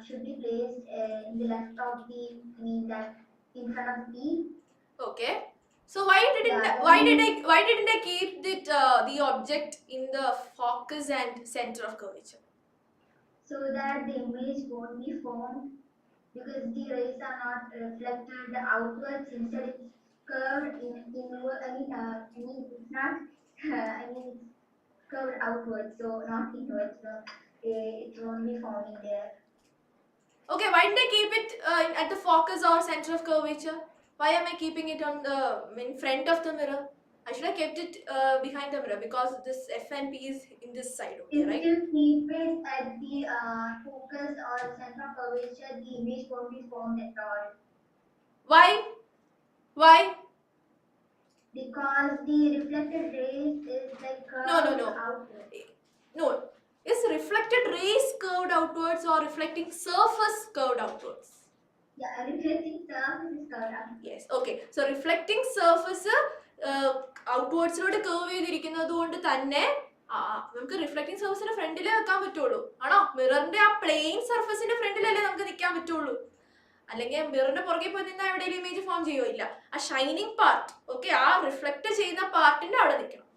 should be placed in the left of the, that in front of the P. Okay. So why didn't I keep the object in the focus and center of curvature? So that the image won't be formed, because the rays are not reflected outwards. Instead, it's curved inward. It's not. It's curved outwards, so not inwards. So it won't be forming there. Okay, why didn't I keep it at the focus or center of curvature? Why am I keeping it in front of the mirror? I should have kept it behind the mirror, because this F and P is in this side only, If right? you keep it at the focus or center of curvature, the image won't be formed at all. Why? Because the reflected rays is like curved outwards. No. Is reflected rays curved outwards or reflecting surface curved outwards? Yeah, reflecting surface is curved outwards. Yes. Okay. So reflecting surface outwards lot curve ചെയ്തിരിക്കുന്നത് കൊണ്ട് തന്നെ നമുക്ക് reflecting സർഫസിന്റെ ഫ്രണ്ടിലേ വെക്കാൻ പറ്റുള്ളൂ. ആണോ? മിററിന്റെ ആ plain സർഫസിന്റെ ഫ്രണ്ടിലല്ലേ നമുക്ക് നിൽക്കാൻ പറ്റുള്ളൂ. അല്ലെങ്കിൽ മിററിന്റെ പുറകെ പോയി നിന്നാൽ എവിടെയെങ്കിലും ഇമേജ് ഫോം ചെയ്യുമോ? ഇല്ല. ആ ഷൈനിങ് പാർട്ട്, ഓക്കെ, ആ റിഫ്ലക്ട് ചെയ്യുന്ന പാർട്ടിന്റെ അവിടെ നിൽക്കണം.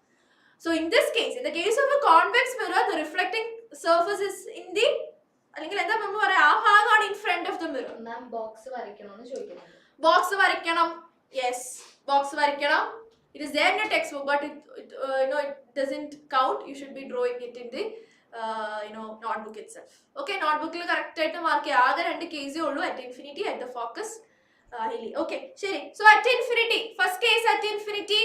So in this case, in the case of a convex mirror, the reflecting surface is in the, അല്ലെങ്കിൽ എന്താ നമ്മൾ പറയാ, ആ ഭാഗമാണ് in front of the mirror. Ma'am box വരയ്ക്കണമെന്ന് ചോദിക്കുന്നുണ്ട്. ബോക്സ് വരയ്ക്കണം. Yes, ബോക്സ് വരയ്ക്കണം. It is there in a textbook, but it doesn't count. You should be drawing it in the notebook itself. Okay, notebookil correct ആയിട്ട് mark ചെയ്യുക. ആകെ രണ്ട് കേസേ ഉള്ളൂ, at infinity, at the focus. Okay, ശരി. So at infinity, first case at infinity,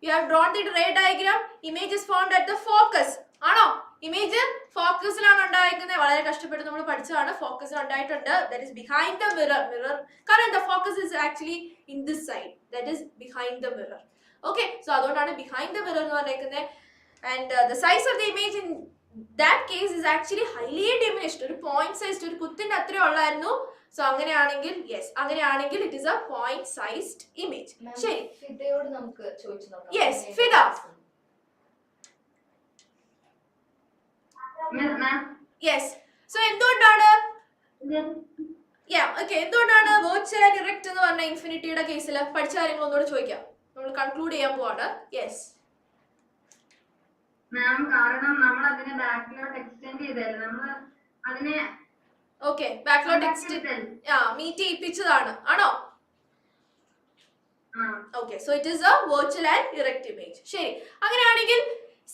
you have drawn the ray diagram. Image is formed at the focus. ആണോ? Image ഫോക്കസിലാണ് ഉണ്ടായിരിക്കുന്നത്. വളരെ കഷ്ടപ്പെട്ട് നമ്മൾ പഠിച്ചതാണ്. ഫോക്കസിൽ ഉണ്ടായിട്ടുണ്ട്. That is behind the mirror. കാരണം the focus is actually in this side. That is behind the mirror. Okay, so അതുകൊണ്ടാണ് behind the mirror എന്ന് പറഞ്ഞേക്കുന്നത്. And the size of the image in that case is actually highly diminished. ഒരു point sized, ഒരു കുത്തിന്റെ അത്രേ ഉള്ളായിരുന്നു. So അങ്ങനെയാണെങ്കിൽ yes, അങ്ങനെയാണെങ്കിൽ it is a point sized image. ശരി, ഫിദയോട് നമുക്ക് ചോദിച്ചു നോക്കാം. Yes, ഫിദ. Yes. So എന്തുകൊണ്ടാണ് എന്തുകൊണ്ടാണ് വെർച്വൽ ആൻഡ് ഇറക്റ്റ് എന്ന് പറഞ്ഞ ഇൻഫിനിറ്റിയുടെ കേസിൽ പഠിച്ച കാര്യങ്ങൾ ഒന്നുകൂടെ ചോദിക്കാം. നമ്മൾ കൺക്ലൂഡ് ചെയ്യാൻ പോവാണ്. യെസ് മാം, കാരണം നമ്മൾ അതിനെ ബാക്കിലോട്ട് എക്സ്റ്റെൻഡ് ചെയ്തല്ലേ, നമ്മൾ അതിനെ ഓക്കെ ബാക്കിലോട്ട് എക്സ്റ്റെൻഡ് മീറ്റ് ചെയ്യിപ്പിച്ചതാണ്. ആണോ? Okay, so it is a virtual and erect image. ശരി, അങ്ങനെയാണെങ്കിൽ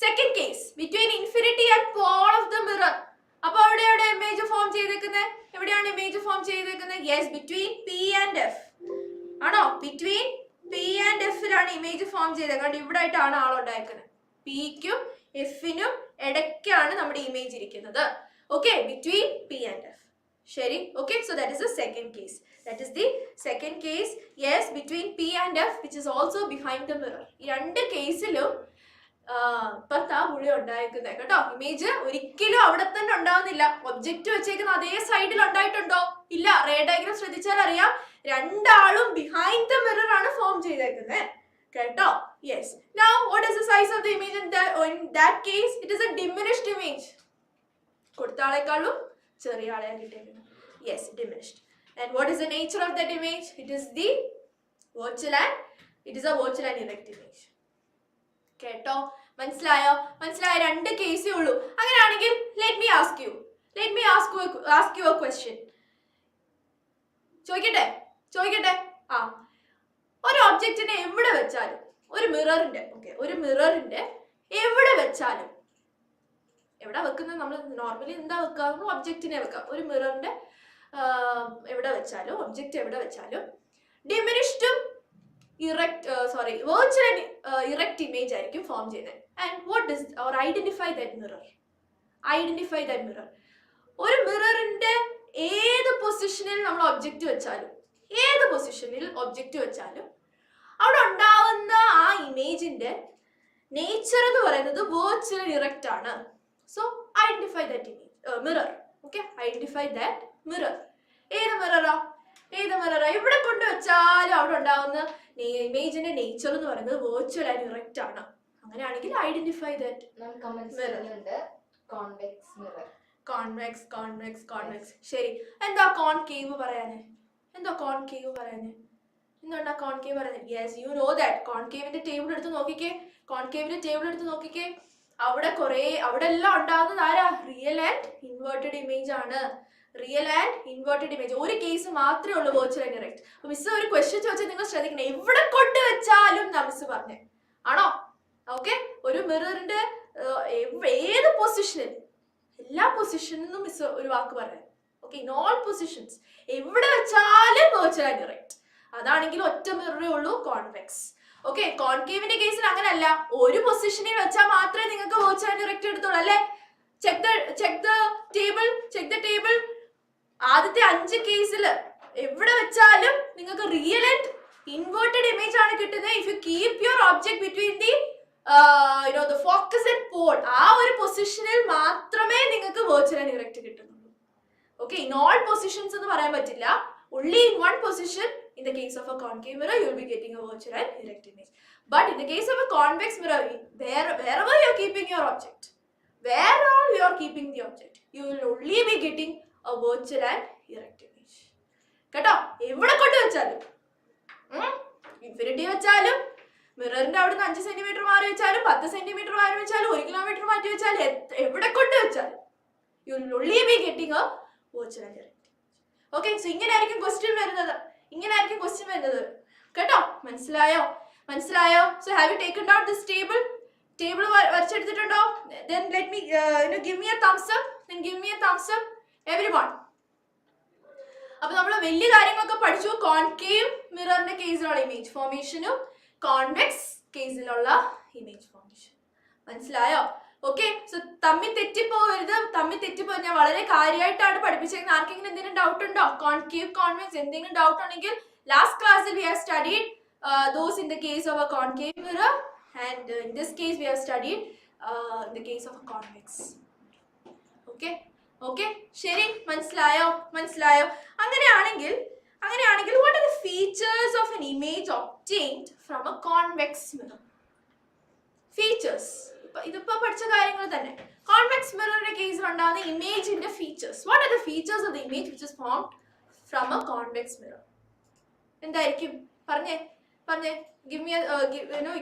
second case between infinity and pole of the mirror. അപ്പൊ എവിടെ ഇമേജ് ഫോം ചെയ്തേക്കുന്നത്? എവിടെയാണ് ഇമേജ് ഫോം ചെയ്തേക്കുന്നത്? Yes, between P and F. ആണോ? ബിറ്റ്വീൻ പി ആൻഡ് എഫിലാണ് ഇമേജ് ഫോം ചെയ്തേക്കുന്നത്. ഇവിടെ ആയിട്ടാണ് ആളുണ്ടായിരിക്കുന്നത്. പിക്കും എഫിനും ഇടയ്ക്കാണ് നമ്മുടെ ഇമേജ് ഇരിക്കുന്നത്. Okay, between P and F. ശരി, okay, so that is the second case. That is the second case. Yes, between P and F, which is also behind the mirror. ഈ രണ്ട് കേസിലും ഇപ്പത്താ പുള്ളി ഉണ്ടായിരിക്കുന്നത് കേട്ടോ. ഇമേജ് ഒരിക്കലും അവിടെ തന്നെ ഉണ്ടാവുന്നില്ല. ഒബ്ജക്റ്റ് വെച്ചേക്കുന്ന അതേ സൈഡിൽ ഉണ്ടായിട്ടുണ്ടോ? ഇല്ല. റേ ഡയഗ്രാം ശ്രദ്ധിച്ചാൽ അറിയാം, രണ്ടാളും ബിഹൈൻഡ് ദ മിറർ ആണ് ഫോം ചെയ്തേക്കുന്നത് കേട്ടോ. Yes, now what is the size of the image in that case? It is a diminished image. കൊടുത്ത ആളെക്കാളും ചെറിയ ആളെയാണ് കിട്ടിയേക്കുന്നത്. Yes, diminished. And what is the nature of that image? It is a virtual and erect image. കേട്ടോ? മനസ്സിലായോ? രണ്ട് കേസേ ഉള്ളൂ. അങ്ങനെയാണെങ്കിൽ let me ask you a question. ചോദിക്കട്ടെ ആ ഒരു ഒബ്ജക്റ്റിനെ എവിടെ വെച്ചാലും ഒരു മിററിന്റെ എവിടെ വെച്ചാലും എവിടെ വെക്കുന്നത് നമ്മൾ നോർമലി എന്താ വെക്കുക ഒബ്ജക്റ്റിനെ വെക്കാം ഒരു മിററിന്റെ എവിടെ വെച്ചാലും ഒബ്ജക്റ്റ് എവിടെ വെച്ചാലും ഡിമിനിഷ്ഡും virtual and erect image ആയിരിക്കും ഫോം ചെയ്യുന്നത്. And what is or identify that mirror. ഒരു മിററിന്റെ ഏത് പൊസിഷനിൽ നമ്മൾ ഒബ്ജക്റ്റ് വെച്ചാലും അവിടെ ഉണ്ടാവുന്ന ആ ഇമേജിന്റെ നേച്ചർ എന്ന് പറയുന്നത് വെർച്വൽ ഇറക്റ്റ് ആണ്. So identify that mirror. Okay, identify that mirror. ഏത് മിററാ ഇവിടെ കൊണ്ടുവച്ചാലും അവിടെ ഉണ്ടാവുന്ന ഇമേജിന്റെ നേച്ചർ എന്ന് പറയുന്നത് വെർച്വൽ ആൻഡ് ഇറക്റ്റ് ആണ്. അങ്ങനെയാണെങ്കിൽ ഐഡന്റിഫൈ ദാറ്റ് കോൺവെക്സ്. ശരി, എന്താ കോൺകേവ് പറയാന്? എന്തുകൊണ്ടാ കോൺകേവ് പറയുന്നത്? Yes, you know that. കോൺകേവിന്റെ ടേബിൾ എടുത്ത് നോക്കിക്കേ. അവിടെ എല്ലാം ഉണ്ടാകുന്നത് ആരാ? റിയൽ ആൻഡ് ഇൻവേർട്ടഡ് ഇമേജ് ആണ്. ഒരു കേസ് മാത്രമേ ഉള്ളൂ വെർച്വൽ ആൻഡ് ഇറക്റ്റ്. അപ്പൊ മിസ് ഒരു ക്വസ്റ്റ്യൻ ചോദിച്ചാൽ നിങ്ങൾ ശ്രദ്ധിക്കണം, എവിടെ കൊണ്ടുവച്ചാലും മിസ് പറഞ്ഞേ ആണോ? ഓക്കെ, ഒരു മിററിന്റെ ഏത് പൊസിഷനിൽ, എല്ലാ പൊസിഷനിലും മിസ് ഒരു വാക്ക് പറയാം. ഓക്കെ, ഇൻ ഓൾ പൊസിഷൻസ്, എവിടെ വെച്ചാലും വെർച്വൽ ആൻഡ് ഇറക്റ്റ്. അതാണെങ്കിൽ ഒറ്റ മിററേ ഉള്ളൂ, കോൺവെക്സ്. ഓക്കെ, കോൺകേവിന്റെ കേസിൽ അങ്ങനല്ല. ഒരു പൊസിഷനിൽ വെച്ചാൽ മാത്രമേ നിങ്ങൾക്ക് വെർച്വൽ ആൻഡ് ഇറക്റ്റ് എടുത്തോളൂ അല്ലേ? Check the table. ആദ്യത്തെ 5 കേസിൽ എവിടെ വെച്ചാലും നിങ്ങൾക്ക് റിയൽ ആൻഡ് ഇൻവേർട്ടഡ് ഇമേജ് ആണ് കിട്ടുന്നത്. If you keep your object between the the focus and pole, ആ ഒരു പൊസിഷനിൽ മാത്രമേ നിങ്ങൾക്ക് വെർച്വൽ ആൻഡ് ഇറക്റ്റ് കിട്ടുന്നുള്ളൂ. ഓക്കെ, ഇൻ ഓൾ പൊസിഷൻസ് എന്ന് പറയാൻ പറ്റില്ല. Only in one position, in the case of a concave mirror, you will be getting a virtual and erect image. But in the case of a convex mirror, wherever you are keeping your object, you will only be getting a virtual and erect image. കേട്ടോ, എവിടെ കൊണ്ട് വെച്ചാലും, infinity വെച്ചാലും, മിററിന്റെ അവിടുന്ന് 5 centimetre മാറി വെച്ചാലും, 10 centimetre മാറി വെച്ചാലും, 1 കിലോമീറ്റർ മാറ്റി വെച്ചാലും, എവിടെ കൊണ്ട് വെച്ചാലും, you will only be getting a virtual and erect. Okay, so ഇങ്ങനെയായിരിക്കും ക്വസ്റ്റ്യൻ വരുന്നത്. കേട്ടോ, മനസ്സിലായോ? So have you taken down this table വരച്ചെടുത്തിട്ടുണ്ടോ? then let me give me a thumbs up everyone. അപ്പൊ നമ്മൾ വലിയ കാര്യങ്ങളൊക്കെ പഠിച്ചു. കോൺകേവ് മിററിന്റെ കേസിലുള്ള ഇമേജ് ഫോർമേഷനും കോൺവെക്സ് കേസിലുള്ള ഇമേജ് ഫോർമേഷൻ. മനസ്സിലായോ? ഓക്കെ, സോ തമ്മിൽ തെറ്റിപ്പോകരുത്. ഞാൻ വളരെ കാര്യമായിട്ടാണ് പഠിപ്പിച്ചേക്കുന്നത്. ആർക്കെങ്കിലും എന്തെങ്കിലും ഡൗട്ട് ഉണ്ടോ? കോൺകേവ്, കോൺവെക്സ് എന്തെങ്കിലും ഡൗട്ട് ഉണ്ടെങ്കിൽ ലാസ്റ്റ് ക്ലാസ്സിൽ we have studied those in the case of a concave mirror, and in this case we have studied in the case of a convex. Okay, ശരി, മനസ്സിലായോ? അങ്ങനെയാണെങ്കിൽ what are the features of an image obtained from a convex mirror? Features, ഇതിപ്പോ പഠിച്ച കാര്യങ്ങൾ തന്നെ. Convex മിററിന്റെ കേസിൽ ഉണ്ടാകുന്ന ഇമേജിന്റെ features. What are the features of the image which is formed from a convex mirror? എന്തായിരിക്കും? പറഞ്ഞേ. give me you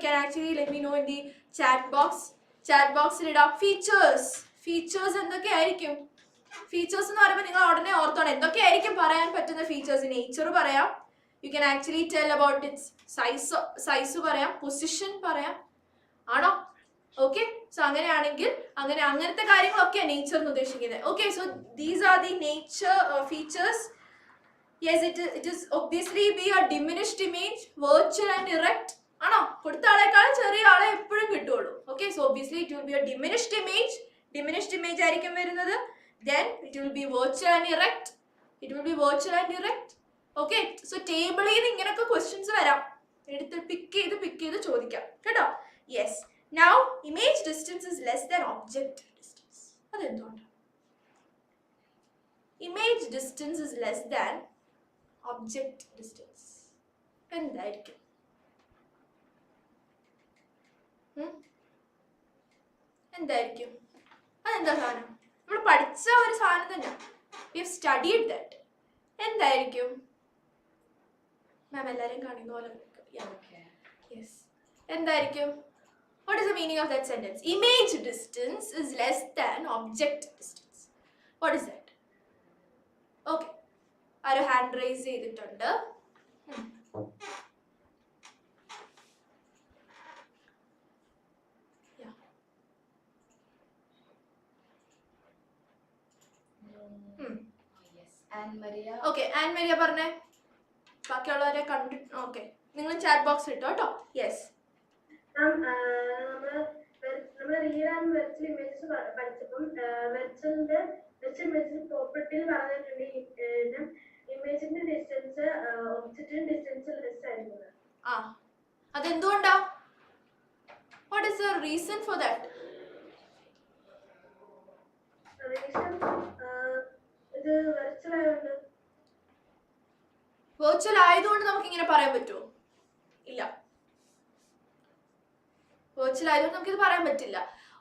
can actually let me know in the chat box ഇടാം. ഫീച്ചേഴ്സ് എന്തൊക്കെയായിരിക്കും? ഫീച്ചേഴ്സ് എന്ന് പറയുമ്പോൾ നിങ്ങൾ ഉടനെ ഓർത്തോണം എന്തൊക്കെയായിരിക്കും പറയാൻ പറ്റുന്ന ഫീച്ചേഴ്സ്. നേച്ചർ പറയാം, U can actually tell about it's size പറയാം, പൊസിഷൻ പറയാം, ആണോ? ഓക്കെ, സോ അങ്ങനെയാണെങ്കിൽ അങ്ങനത്തെ കാര്യങ്ങളൊക്കെയാണ് നേച്ചർ എന്ന് ഉദ്ദേശിക്കുന്നത്. Okay, so these are the nature features. Yes, it is obviously B A diminished image, virtual and erect. ആണോ? കൊടുത്ത ആളെക്കാളും ചെറിയ ആളെ എപ്പോഴും കിട്ടുള്ളൂ. Okay, so obviously it will B A diminished image ആയിരിക്കും വരുന്നത്. then it will be virtual and erect. Okay, so ടേബിളിൽ നിന്ന് ഇങ്ങനൊക്കെ ക്വസ്റ്റ്യൻസ് വരാം. എടുത്ത് പിക്ക് ചെയ്ത് ചോദിക്കാം കേട്ടോ. Yes, now image distance is less than object distance. അതെന്തുകൊണ്ട്? image distance is less than object distance. എന്തായിരിക്കും? അതെന്താ സാധനം? നമ്മൾ പഠിച്ച ഒരു സാധനം തന്നെ. we have studied that. എന്തായിരിക്കും മാം? എല്ലാരും കാണുന്ന പോലെ. യെസ്, എന്തായിരിക്കും? What is the meaning of that sentence? Image distance is less than object distance. What is that? Okay, arrow hand raise ചെയ്തിട്ടുണ്ട്. ഓക്കെ, ആൻ മരിയ പറഞ്ഞേ. ബാക്കിയുള്ളവരെ കണ്ടിട്ട് ഓക്കെ, നിങ്ങൾ ചാറ്റ് ബോക്സ് ഇട്ടോ കേട്ടോ. യെസ്, നമ്മള് റിയൽ ആൻഡ് വെർച്വൽ ഇമേജസ് പഠിച്ചപ്പം virtual images പ്രോപ്പർട്ടിയിൽ പറഞ്ഞിട്ടുണ്ട് ഇമേജിന്റെ ഡിസ്റ്റൻസ് ഒബ്ജക്റ്റിന്റെ ഡിസ്റ്റൻസിൽ ലെസ് ആയിരിക്കും. ആ, അതെന്തുകൊണ്ടാ? What is the reason for that? ഇത് വെർച്വൽ ആയതുകൊണ്ട്. വെർച്വൽ ആയതുകൊണ്ട് നമുക്ക് ഇങ്ങനെ പറയാൻ പറ്റുമോ? ഇല്ല, വെർച്വൽ ആയതുകൊണ്ട് നമുക്ക് ഇത് പറയാൻ പറ്റില്ല.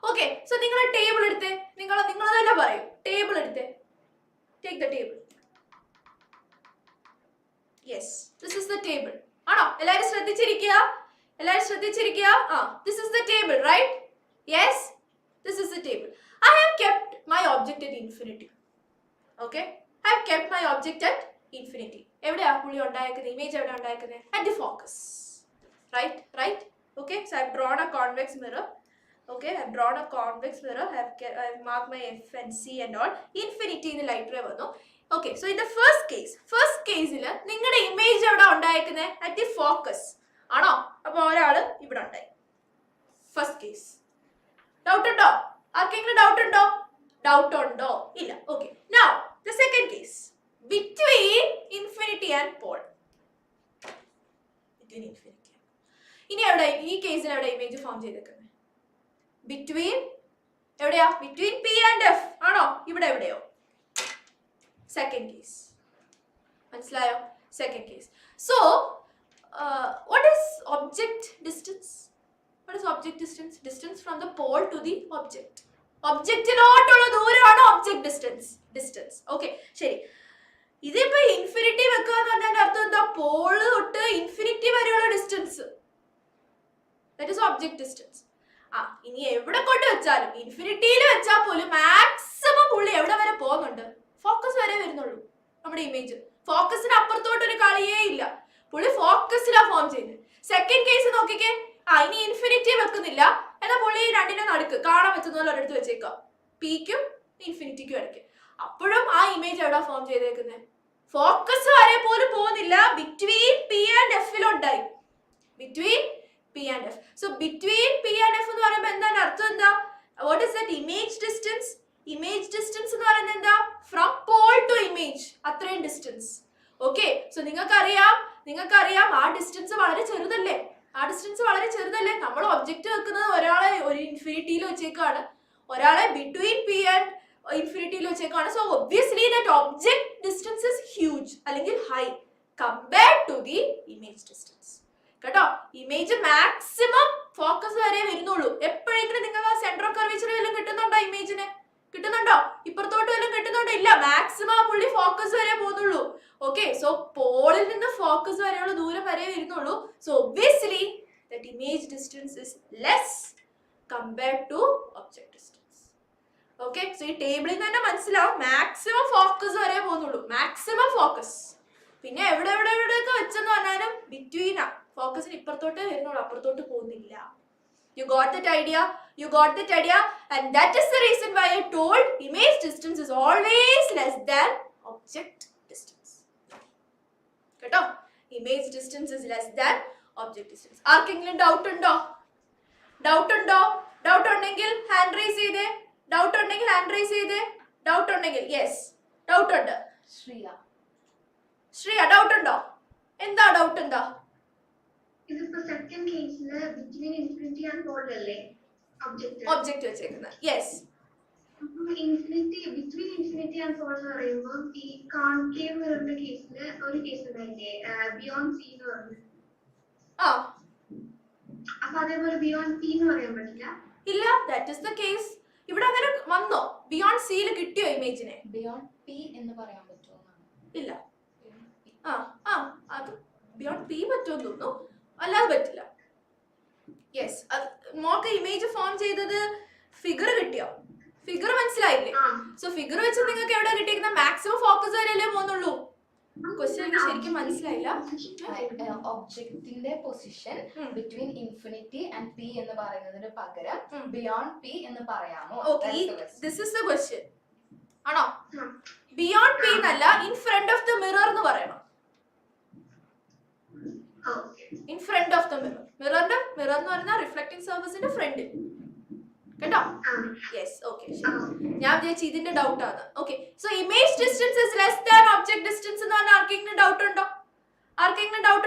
ഓക്കെ, സോ നിങ്ങൾ ടേബിൾ എടുത്തേ. നിങ്ങൾ തന്നെ പറയും. ടേബിൾ എടുത്തേ. Take the table. Yes, this is the table. ആണോ? എല്ലാവരും ശ്രദ്ധിച്ചിരിക്കുക. This is the table, right? Yes, this is the table. I have kept my object at infinity. Okay, I have kept my object at infinity. എവിടെയാ പുള്ളി ഉണ്ടായിരിക്കുന്നത്? Image എവിടെ ഉണ്ടായിരിക്കുന്നത്? At the focus. Right? Okay, so I have drawn a convex mirror. Okay, I have drawn a convex mirror. I have marked my F and C and all. Infinity in the light ray വന്നു. Okay, so in the first case നിങ്ങളുടെ image എവിടെ ഉണ്ടായിരിക്കുന്നത്? At the focus. ആണോ? അപ്പോൾ ഒരാള് ഇവിടെ ഉണ്ടായി. First case. Doubt ഉണ്ടോ? ആർക്കെങ്കിലും ഡൗട്ട് ഉണ്ടോ? ഇല്ല. Okay, now the second case. Between infinity and pole. ഇനി എവിടെ ഈ കേസിൽ എവിടെ ഇമേജ് ഫോം ചെയ്തേക്കുന്നത്? ബിറ്റ്വീൻ എവിടെയാ? ബിറ്റ്വീൻ പി ആൻഡ് എഫ് ആണോ? ഇവിടെ എവിടെയോ? Second case. മനസ്സിലായോ? Second case. So what is object distance? What is object distance? Distance from the pole to the object. ഒബ്ജക്റ്റിലോട്ടുള്ള ദൂരമാണ് ഒബ്ജക്ട് ഡിസ്റ്റൻസ്. ഓക്കെ, ശരി. ഇതിപ്പോ ഇൻഫിനിറ്റി വെക്കുക എന്ന് പറഞ്ഞാൽ അർത്ഥം എന്താ? പോള് തൊട്ട് ഇൻഫിനിറ്റി വരെയുള്ള distance, that is object distance. ഇനി എവിടെ കൊണ്ട് വെച്ചാലും, ഇൻഫിനിറ്റിയിൽ വെച്ചാൽ പോലും മാക്സിമം പുള്ളി എവിടെ വരെ പോകുന്നുണ്ട്? ഫോക്കസ് വരെ വരുന്നുള്ളൂ. നമ്മുടെ ഇമേജ് ഫോക്കസിന് അപ്പുറത്തോട്ടൊരു കളിയേ ഇല്ല. പുള്ളി ഫോക്കസിലാ ഫോം ചെയ്യുന്നത്. സെക്കൻഡ് കേസ് നോക്കിക്കേ. ഇനി ഇൻഫിനിറ്റി വെക്കുന്നില്ല, എന്നാൽ പുള്ളി രണ്ടിനെ നടുക്ക് കാണാൻ പറ്റുന്ന പോലെ ഒരിടത്ത് വെച്ചേക്കാം, പിക്കും ഇൻഫിനിറ്റിക്കും ഇടയ്ക്ക്. അപ്പോഴും ആ ഇമേജ് എവിടെ ഫോം ചെയ്തേക്കുന്നത്? ഫോക്കസ് വരെ പോലും പോകുന്നില്ല, ബിറ്റ്വീൻ പി ആൻഡ് എഫിലുണ്ടായി. Between P and F. So between P and F എന്ന് പറയുമ്പോൾ എന്താണ് അർത്ഥം? എന്താ? What is that? Image distance. Image distance എന്ന് പറയുന്നത് എന്താ? ഫ്രം പോൾ ടു ഇമേജ്, അത്രയും ഡിസ്റ്റൻസ്. ഓക്കെ, സോ നിങ്ങൾക്കറിയാം ആ ഡിസ്റ്റൻസ് വളരെ ചെറുതല്ലേ? നമ്മൾ ഒബ്ജക്റ്റ് വെക്കുന്നത് ഒരാളെ ഒരു ഇൻഫിനിറ്റിയിൽ വെച്ചേക്കാണ്, ഒരാളെ ബിറ്റ്വീൻ പി ആൻഡ് ഇൻഫിനിറ്റിയിൽ വെച്ചേക്കാണ്. So obviously that object distance is huge അല്ലെങ്കിൽ high compared to the image distance. കേട്ടോ, ഇമേജ് മാക്സിമം ഫോക്കസ് വരെ വരുന്നുള്ളൂ. എപ്പോഴെങ്കിലും നിങ്ങൾക്ക് ആ സെന്റർ ഓഫ് കർവേച്ചർ വല്ലതും കിട്ടുന്നുണ്ടോ? ഇമേജിന് കിട്ടുന്നുണ്ടോ? ഇപ്പുറത്തോട്ട് വല്ലതും കിട്ടുന്നുണ്ടോ? ഇല്ല, മാക്സിമം പുള്ളി ഫോക്കസ് വരെ പോകുന്നുള്ളൂ. ഓക്കെ, സോ പോളിൽ നിന്ന് ഫോക്കസ് വരെയുള്ള ദൂരം വരെ വരുന്നുള്ളൂ. So obviously that image distance is less compared to object distance. Okay, so ഈ ടേബിളിൽ നിന്ന് തന്നെ മനസ്സിലാവും മാക്സിമം ഫോക്കസ് വരെ പോകുന്നുള്ളൂ. Maximum focus. പിന്നെ എവിടെയൊക്കെ വെച്ചെന്ന് പറഞ്ഞാലും ബിറ്റ്വീനാ, ഫോക്കസിന് ഇപ്പുറത്തോട്ടേ വരുന്നുള്ളൂ, അപ്പുറത്തോട്ട് പോകുന്നില്ല. You got that idea? And that is the reason why I told image distance is always less than object distance. കേട്ടോ, image distance is less than object distance. ആർക്കെങ്കിലും ഡൗട്ട് ഉണ്ടോ? ഡൗട്ട് ഉണ്ടെങ്കിൽ ഹാൻഡ് റൈസ് ചെയ്തേ. Doubt ഉണ്ടെങ്കിൽ yes, doubt ഉണ്ട്. Shriya doubt ഉണ്ടോ? എന്താ doubt? എന്താ? ഇതിപ്പോ സെക്കൻഡ് കേസില് ബിറ്റ്വീൻ ഇൻഫിനിറ്റി ആൻഡ് പോൾ അല്ലേ ഒബ്ജക്റ്റ് വെച്ചേക്കുന്നത്? Yes. Between infinity and pole എന്ന് പറയുമ്പോൾ ഈ കോൺകേവ് മിററിന്റെ കേസില് ഒരു കേസ് ഉണ്ടായില്ലേ, ബിയോണ്ട് സി എന്ന് പറഞ്ഞു. അപ്പൊ അതേപോലെ ബിയോണ്ട് പി എന്ന് പറയാൻ പറ്റില്ല? ഇല്ല, ദാറ്റ് ഈസ് ദ കേസ്. ഇവിടെ അങ്ങനെ വന്നോ? ബിയോണ്ട് സിയിൽ കിട്ടിയോ ഇമേജിനെ? ബിയോണ്ട് പി എന്ന് പറയാൻ പറ്റുമോ? ഇല്ല. അത് ബിയോണ്ട് പി പറ്റുമെന്ന് തോന്നുന്നു, അല്ലാതെ പറ്റില്ല. യെസ്, മോക്ക് ഇമേജ് ഫോം ചെയ്തത് ഫിഗർ കിട്ടിയോ? ഫിഗർ മനസ്സിലായില്ലേ? സോ ഫിഗർ വെച്ച് നിങ്ങൾക്ക് എവിടെ കിട്ടിയിരിക്കുന്ന മാക്സിമം ഫോക്കസ് വരെയല്ലേ പോകുന്നുള്ളൂ. ക്വസ്റ്റ്യൻ എനിക്ക് ശരിക്കും മനസ്സിലായില്ല. ഒബ്ജക്റ്റിന്റെ position between infinity and P എന്ന് പറയുന്നതിന് പകരം ബിയോണ്ട് പി എന്ന് പറയാമോ? ദിസ് ഇസ് ദ ക്വസ്റ്റ്യൻ ആണോ? ബിയോണ്ട് പി എന്നല്ല, in front of the mirror എന്ന് പറയണം. In front of the mirror. Mirror എന്ന് പറഞ്ഞാൽ റിഫ്ലക്റ്റിംഗ് സർഫസിന്റെ ഫ്രണ്ടിൽ. കേട്ടോ? യെസ്, ഓക്കെ, ശരി. ഞാൻ വിചാരിച്ചു ഇതിന്റെ ഡൗട്ട് ആണ്. Okay, so image distance is less than object distance എന്ന് പറഞ്ഞാൽ ആർക്കെങ്കിലും ഡൗട്ട്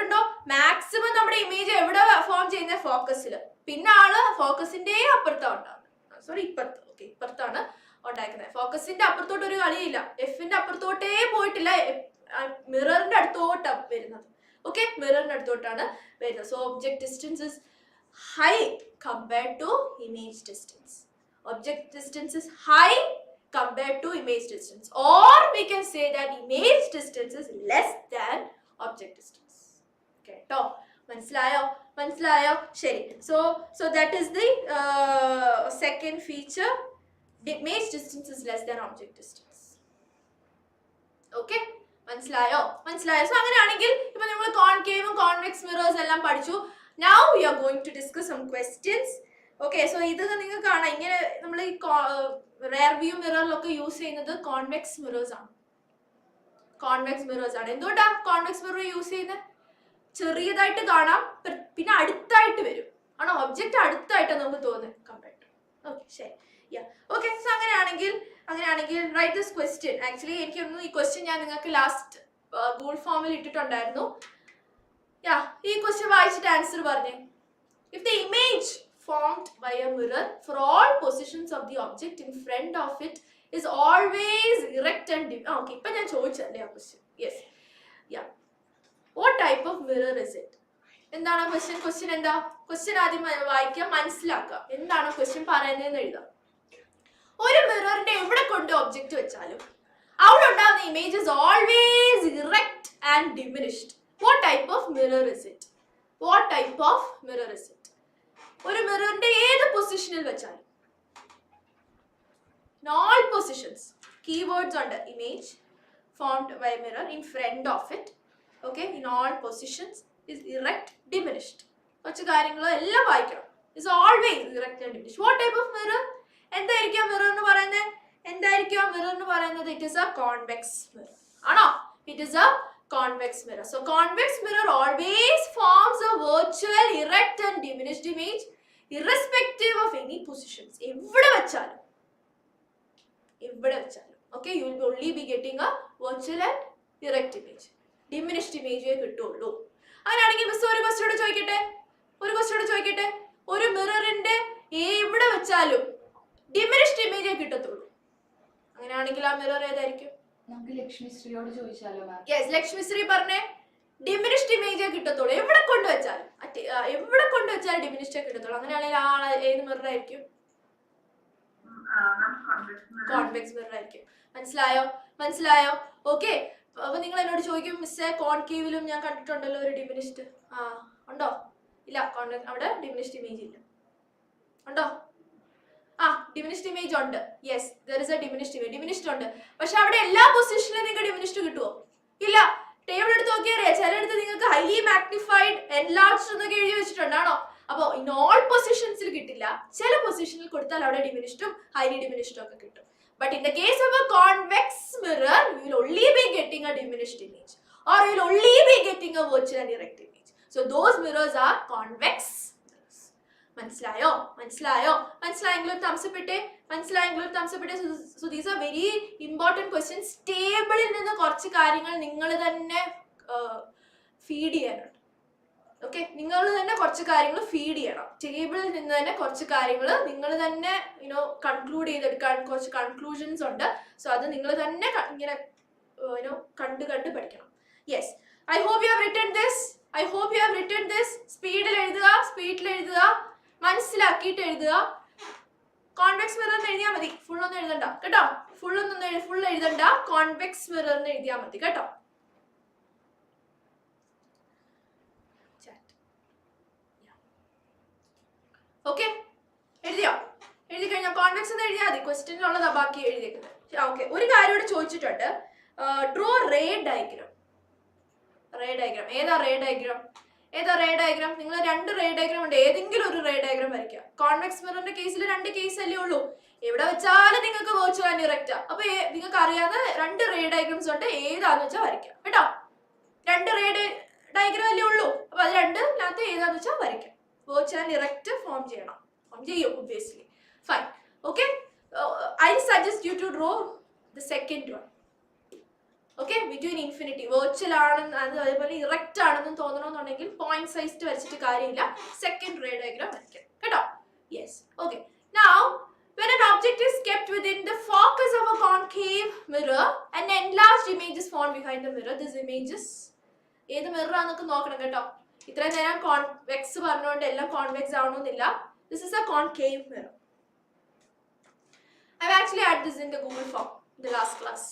ഉണ്ടോ? മാക്സിമം നമ്മുടെ ഇമേജ് എവിടെ ഫോം ചെയ്യുന്ന? ഫോക്കസിൽ. പിന്നെ ആള് ഫോക്കസിന്റെ അപ്പുറത്താണ് ഉണ്ടാകുന്നത്. സോറി, ഇപ്പുറത്താണ് ഉണ്ടാക്കുന്നത്. ഫോക്കസിന്റെ അപ്പുറത്തോട്ട് ഒരു കളിയില്ല. എഫിന്റെ അപ്പുറത്തോട്ടേ പോയിട്ടില്ല, മിററിന്റെ അടുത്തോട്ടാണ് വരുന്നത്. ഓക്കെ, മിററിന്റെ അടുത്തോട്ടാണ് വരുന്നത്. So object distance is high compared to image distance. Object distance is high compared to image distance, or we can say that image distance is less than object distance. കേട്ടോ? മനസ്സിലായോ? ശരി. So that is the second feature. Image distance is less than object distance. Okay? മനസ്സിലായോ? So അങ്ങനെയാണെങ്കിൽ ഇപ്പൊ നമ്മൾ കോൺകേവും convex mirrors എല്ലാം പഠിച്ചു. Now we are going to discuss some questions. Okay, so ഇതൊക്കെ നിങ്ങൾക്ക് കാണാം. ഇങ്ങനെ നമ്മൾ ഈ റെയർ വ്യൂ മിററിലൊക്കെ യൂസ് ചെയ്യുന്നത് കോൺവെക്സ് മിറേഴ്സ് ആണ്. എന്തുകൊണ്ടാ കോൺവെക്സ് മിറർ യൂസ് ചെയ്യുന്നത്? ചെറിയതായിട്ട് കാണാം, പിന്നെ അടുത്തായിട്ട് വരും. ആണോ? ഒബ്ജക്റ്റ് അടുത്തായിട്ടാണ് നമുക്ക് തോന്നുന്നത് കമ്പയർഡ് ടു. ഓക്കെ, ശരി. ഓക്കെ, സോ അങ്ങനെയാണെങ്കിൽ റൈറ്റ് ദിസ് ക്വസ്റ്റ്യൻ. ആക്ച്വലി എനിക്കൊന്നും ഈ ക്വസ്റ്റ്യൻ ഞാൻ നിങ്ങൾക്ക് ലാസ്റ്റ് ഗൂഗിൾ ഫോമിൽ ഇട്ടിട്ടുണ്ടായിരുന്നു. ഈ ക്വസ്റ്റ്യൻ വായിച്ചിട്ട് ആൻസർ പറഞ്ഞേ. If the image formed by a mirror for all positions of the object in front of it is always erect and okay, ഇപ്പൊ ഞാൻ ചോദിച്ചല്ലേ ആ question. Yes, what type of mirror is it? എന്താണ് question? എന്താ question? ആദ്യം വായിക്കുക, മനസ്സിലാക്കുക എന്താണ് question പറയുന്നതെന്ന് എഴുതാം. ഒരു മിററിന്റെ എവിടെ കൊണ്ട് ഒബ്ജക്റ്റ് വെച്ചാലും അവിടെ ഉണ്ടാകുന്ന image is always erect and diminished. What type of mirror is it? ഒരു മിററിന്റെ ഏത് പൊസിഷനിൽ വെച്ചാലും, in all positions, keywords ഉണ്ട്. image formed by a mirror in front of it, okay, in all positions, is erect, diminished. കുറച്ച് കാര്യങ്ങൾ എല്ലാം വായിക്കണം. is always erect and diminished. What type of mirror? എന്തായിരിക്കും മിറർ എന്ന് പറയുന്നത്? It is a convex mirror. ആണോ? It is a convex mirror. So convex mirror always forms a virtual erect and diminished image irrespective of any positions. എവിടെ വെച്ചാലും okay, you will only be getting a virtual and erect image. diminished image കിട്ടുള്ളൂ. അങ്ങനെയാണെങ്കിൽ miss ഒരു question ചോദിക്കട്ടെ. ഒരു മിററിന്റെ എവിടെ വെച്ചാലും diminished image കിട്ടത്തുള്ളൂ. അങ്ങനെയാണെങ്കിൽ ആ മിറർ ഏതായിരിക്കും? നമുക്ക് ലക്ഷ്മിശ്രീയോട് ചോദിച്ചാലോ മാം? യെസ്, ലക്ഷ്മിശ്രീ പറഞ്ഞേ. ഡിമിനിഷ്ഡ് ഇമേജ് കിട്ടത്തുള്ളൂ എവിടെ കൊണ്ടുവച്ചാലും ഡിമിനിഷ്ഡ് കിട്ടത്തുള്ളൂ. അങ്ങനെയാണെങ്കിൽ ആ ഏത് മിറർ ആയിരിക്കും? കോൺവെക്സ് മിറർ ആയിരിക്കും. മനസ്സിലായോ? ഓക്കെ, അപ്പൊ നിങ്ങൾ എന്നോട് ചോദിക്കും, മിസ്സേ കോൺകേവിലും ഞാൻ കണ്ടിട്ടുണ്ടല്ലോ ഒരു ഡിമിനിഷ്ഡ്. ഉണ്ടോ? ഇല്ല, അവിടെ ഡിമിനിഷ്ഡ് ഇമേജ് ഇല്ല. ഉണ്ടോ? ഡിമിനിഷ്ഡ് ഇമേജ് ഉണ്ട്. Yes, there is a diminished image. Diminished ഉണ്ട്. പക്ഷെ അവിടെ എല്ലാ പൊസിഷനിലും നിങ്ങൾക്ക് ഡിമിനിഷ്ഡ് കിട്ടുമോ? ഇല്ല. ടേബിൾ എടുത്ത് നോക്കിയാൽ ചിലയിടത്ത് നിങ്ങൾക്ക് ഹൈലി മാഗ്നിഫൈഡ്, എൻലാർജ്ഡ് എന്നൊക്കെ എഴുതി വെച്ചിട്ടുണ്ടാണോ? അപ്പോൾ ഇൻ ഓൾ പൊസിഷൻസിൽ കിട്ടില്ല. ചില പൊസിഷനിൽ കൊടുത്താൽ അവിടെ ഡിമിനിഷ്ഡും ഹൈലി ഡിമിനിഷ്ഡും ഒക്കെ കിട്ടും. But in the case of a convex mirror, you will only be getting a diminished image, or you will only be getting a virtual and erect image. So those mirrors are convex mirrors. മനസ്സിലായെങ്കിൽ thumbs up ഇട്ടേ. So these are very important questions. ടേബിളിൽ നിന്ന് കുറച്ച് കാര്യങ്ങൾ നിങ്ങൾ തന്നെ feed ചെയ്യാനുണ്ട്. Okay, നിങ്ങൾ തന്നെ കുറച്ച് കാര്യങ്ങൾ ഫീഡ് ചെയ്യണം. ടേബിളിൽ നിന്ന് തന്നെ കുറച്ച് കാര്യങ്ങൾ നിങ്ങൾ തന്നെ കൺക്ലൂഡ് ചെയ്തെടുക്കാൻ കുറച്ച് കൺക്ലൂഷൻസ് ഉണ്ട്. സോ അത് നിങ്ങൾ തന്നെ ഇങ്ങനെ കണ്ട് പഠിക്കണം. Yes, I hope you have written this. സ്പീഡിൽ എഴുതുക, മനസ്സിലാക്കിയിട്ട് എഴുതുക. കോൺവെക്സ് മിററിന് എഴുതിയാൽ മതി, ഫുൾ ഒന്നും എഴുതണ്ട കേട്ടോ. ഫുൾ എഴുതണ്ട, കോൺവെക്സ് മിററിന് എഴുതിയാൽ മതി കേട്ടോ. ഓക്കെ, എഴുതി കഴിഞ്ഞാൽ കോൺവെക്സ് എന്ന് എഴുതിയാൽ മതി. ക്വസ്റ്റ്യനിലുള്ളതാ ബാക്കി എഴുതിയേക്കുന്നത്. ഓക്കെ, ഒരു കാര്യം ഇവിടെ ചോദിച്ചിട്ടുണ്ട്. Draw ray diagram. Ray diagram. ഏതാ റേ ഡയഗ്രാം? ഏതാ റേ ഡയഗ്രാം? നിങ്ങൾ രണ്ട് റേ ഡയഗ്രാം ഉണ്ട്, ഏതെങ്കിലും ഒരു റേ ഡയഗ്രാം വരയ്ക്കുക. കോൺവെക്സ് മിററിന്റെ കേസിൽ രണ്ട് കേസ് അല്ലേ ഉള്ളൂ, എവിടെ വെച്ചാലും നിങ്ങൾക്ക് വെർച്വൽ ആൻഡ് ഇറക്റ്റ്. അപ്പൊ നിങ്ങൾക്ക് അറിയാവുന്ന രണ്ട് റേ ഡയഗ്രാംസ് ഉണ്ട്, ഏതാന്ന് വെച്ചാൽ വരയ്ക്കാം കേട്ടോ. രണ്ട് റേ ഡയഗ്രാം അല്ലേ ഉള്ളൂ, അപ്പൊ അത് രണ്ടിനകത്ത് ഏതാന്ന് വെച്ചാൽ വരയ്ക്കാം. വെർച്വൽ ആൻഡ് ഇറക്റ്റ് ഫോം ചെയ്യണം, ഫോം ചെയ്യും obviously. Fine, okay. I suggest you to draw the second one. Okay, between infinity virtual ആണെന്ന് അതേപോലെ ഇറക്റ്റ് ആണെന്ന് തോന്നണമെന്നുണ്ടെങ്കിൽ പോയിന്റ് സൈസ് വരച്ചിട്ട് കാര്യമില്ല, സെക്കൻഡ് റേ ഡയഗ്രാം വരയ്ക്കാം കേട്ടോ. Yes, okay. Now when an object is kept within the focus of a concave mirror, an enlarged image is formed behind the mirror. This image is ഏത് mirror ആണെന്നൊക്കെ നോക്കണം കേട്ടോ. ഇത്രയും നേരം കോൺവെക്സ് പറഞ്ഞുകൊണ്ട് എല്ലാം കോൺവെക്സ് ആവണമെന്നില്ല. This is a concave mirror. I've actually had this in the Google form in the last class.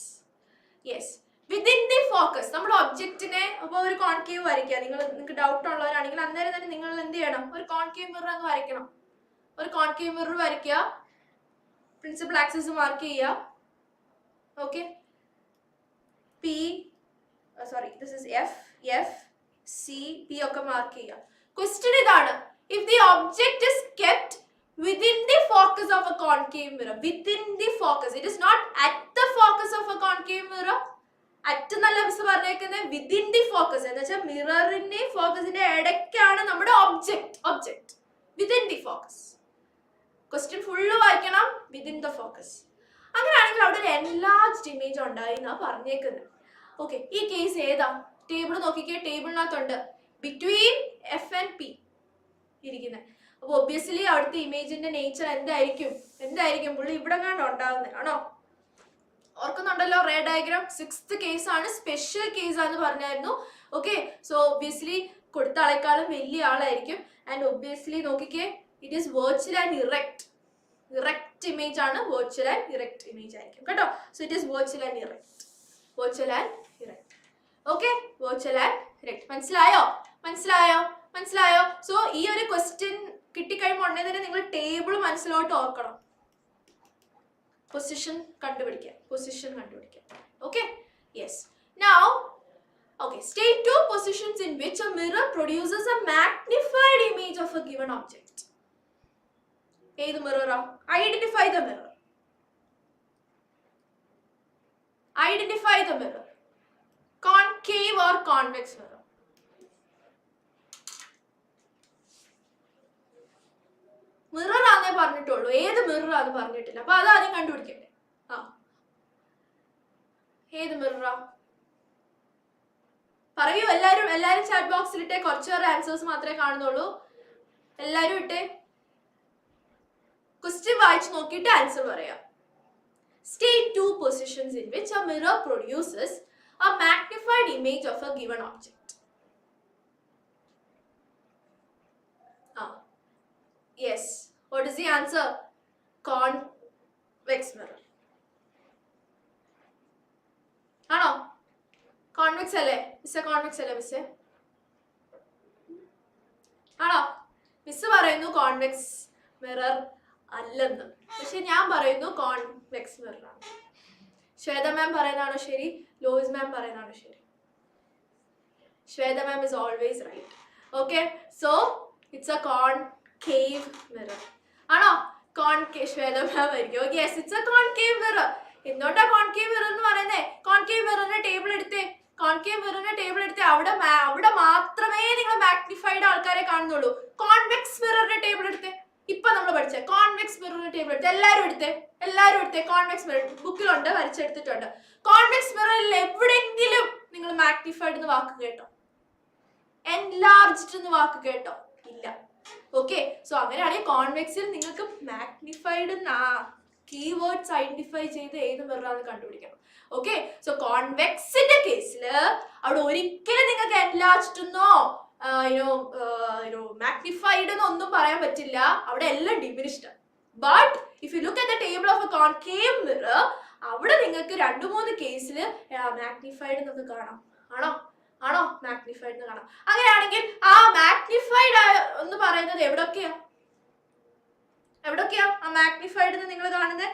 Yes, within the focus നമ്മൾ ഒബ്ജക്റ്റിനെ അപ്പോൾ ഒരു കോൺകേവ് വരയ്ക്കുക. നിങ്ങൾക്ക് ഡൗട്ട് ഉള്ളവരാണെങ്കിൽ അന്നേരം തന്നെ നിങ്ങൾ എന്ത് ചെയ്യണം, ഒരു കോൺകേവ് മിറർ അങ്ങ് വരയ്ക്കണം. ഒരു കോൺകേവ് മിറർ വരയ്ക്കുക, പ്രിൻസിപ്പൽ ആക്സിസ് മാർക്ക് ചെയ്യുക. Okay, P sorry this is F C P ഒക്കെ മാർക്ക് ചെയ്യുക. ക്വസ്റ്റ്യൻ ഇതാണ്, if the object is kept within the focus of a concave mirror, within the focus, it is not at the focus of a concave mirror. at എന്നല്ല miss പറഞ്ഞേക്കുന്നത്, within the focus എന്ന് വെച്ചാൽ മിററിന്റെ ഫോക്കസിന്റെ ഇടയ്ക്കാണ് നമ്മുടെ object within the focus. Question full വായിക്കണം, within the focus. അങ്ങനെയാണെങ്കിൽ അവിടെ ഒരു എൻലാർജ്ഡ് ഇമേജ് ഉണ്ടായി എന്നാ പറഞ്ഞേക്കുന്നത്. ഓക്കെ, ഈ കേസ് ഏതാ? ടേബിൾ നോക്കിക്കേ, ടേബിളിനകത്തുണ്ട് ബിറ്റ്വീൻ എഫ് ആൻഡ് പി ഇരിക്കുന്നത്. അപ്പൊ ഒബ്വിയസ്ലി അവിടുത്തെ ഇമേജിന്റെ നേച്ചർ എന്തായിരിക്കും പുള്ളി ഇവിടെ കണ്ടോ ഉണ്ടാകുന്നത് ആണോ? ഓർക്കുന്നുണ്ടല്ലോ റേ ഡയഗ്രാം. 6th കേസ് ആണ്, സ്പെഷ്യൽ കേസ് ആണെന്ന് പറഞ്ഞായിരുന്നു. ഓക്കെ, സോ ഒബ്വിയസ്ലി കൊടുത്ത ആളെക്കാളും വലിയ ആളായിരിക്കും. ആൻഡ് ഒബ്വിയസ്ലി നോക്കിക്കേ, it is virtual and erect image ആണ്, വെർച്വൽ ആൻഡ് ഇറക്റ്റ് ഇമേജ് ആയിരിക്കും കേട്ടോ. So it is virtual and erect. Okay, virtual and erect. മനസ്സിലായോ? സോ ഈ ഒരു ക്വസ്റ്റ്യൻ കിട്ടിക്കഴിയുമ്പോൾ ഉടനെ തന്നെ നിങ്ങൾ ടേബിൾ മനസ്സിലോട്ട് ഓർക്കണം. പൊസിഷൻ കണ്ടുപിടിക്കാം. Okay, yes. Now, okay, state two positions in which a mirror produces a magnified image of a given object. ഏത് മിററാ? Identify the mirror. Concave or convex mirror? Mirror ആന്നേ പറഞ്ഞിട്ടുള്ളൂ, ഏത് മിറർ ആന്ന് പറഞ്ഞിട്ടില്ല. അപ്പൊ അതാദ്യം കണ്ടുപിടിക്കണ്ടേ. ഏത് മിററാ പറയൂ. എല്ലാരും ചാറ്റ് ബോക്സിൽ ഇട്ടേ, കുറച്ചുപേരുടെ ആൻസേഴ്സ് മാത്രമേ കാണുന്നുള്ളൂ. എല്ലാരും ഇട്ടേ, ക്വസ്റ്റ്യൻ വായിച്ചു നോക്കിയിട്ട് ആൻസർ പറയാം. State two positions in which a mirror produces a magnified image of a given object. Yes, what is the answer? Convex mirror. ആണോ? കോൺവെക്സ് അല്ലേ മിസ്സേ? മിസ്സേ ആണോ? മിസ് പറയുന്നു കോൺവെക്സ് മിറർ അല്ലെന്ന്, പക്ഷെ ഞാൻ പറയുന്നു കോൺവെക്സ് മിറർ ആണ്. ശ്വേത മാം പറയുന്നതാണോ ശരി? ലോവിസ് മാം പറയുന്നതാണോ ശരി? Shweta ma'am is always right. Okay, so it's a concave mirror. ആണോ? ശ്വേത മാം ആയിരിക്കും. Okay, yes, it's a concave mirror. എന്തുകൊണ്ടാ കോൺകേവ് മിറർ എന്ന് പറയുന്നേ? കോൺകേവ് മിററിന്റെ ടേബിൾ എടുത്തേ, അവിടെ മാത്രമേ നിങ്ങൾ മാഗ്നിഫൈഡ് ആൾക്കാരെ കാണുന്നുള്ളൂ. കോൺവെക്സ് മിററിന്റെ ടേബിൾ എടുത്തേ, ഇപ്പൊ നമ്മൾ പഠിച്ച കോൺവെക്സ് മിററിന്റെ ടേബിൾ എടുത്ത് എല്ലാരും എടുത്തേ. കോൺവെക്സ് മിറർ ബുക്കിലുണ്ട്, വരച്ചെടുത്തിട്ടുണ്ട്. കോൺവെക്സ് മിററിൽ എവിടെയെങ്കിലും നിങ്ങൾ മാഗ്നിഫൈഡ് എന്ന് വാക്ക് കേട്ടോ? എൻലാർജ്ഡ് എന്ന് വാക്ക് കേട്ടോ? ഇല്ല. ഓക്കെ, സോ അങ്ങനെയാണെങ്കിൽ കോൺവെക്സിൽ നിങ്ങൾക്ക് മാഗ്നിഫൈഡ് കീവേഡ്സ് ഐഡന്റിഫൈ ചെയ്ത് ഏത് മിററാണെന്ന് കണ്ടുപിടിക്കണം. ഓക്കെ, സോ കോൺവെക്സിന്റെ കേസില് അവിടെ ഒരിക്കലും നിങ്ങൾക്ക് എൻലാർജ്ഡ് എന്നോ മാഗ്നിഫൈഡ് എന്നൊന്നും പറയാൻ പറ്റില്ല, അവിടെ എല്ലാം diminished. But if you look at the table of a concave mirror, അവിടെ നിങ്ങൾക്ക് 2-3 കേസിൽ മാഗ്നിഫൈഡ് എന്നൊക്കെ കാണാം. ആണോ? മാഗ്നിഫൈഡ് എന്ന് കാണാം. അങ്ങനെയാണെങ്കിൽ ആ മാഗ്നിഫൈഡ് എന്ന് പറയുന്നത് എവിടൊക്കെയാ ആ മാഗ്നിഫൈഡ് എന്ന് നിങ്ങൾ കാണുന്നത്?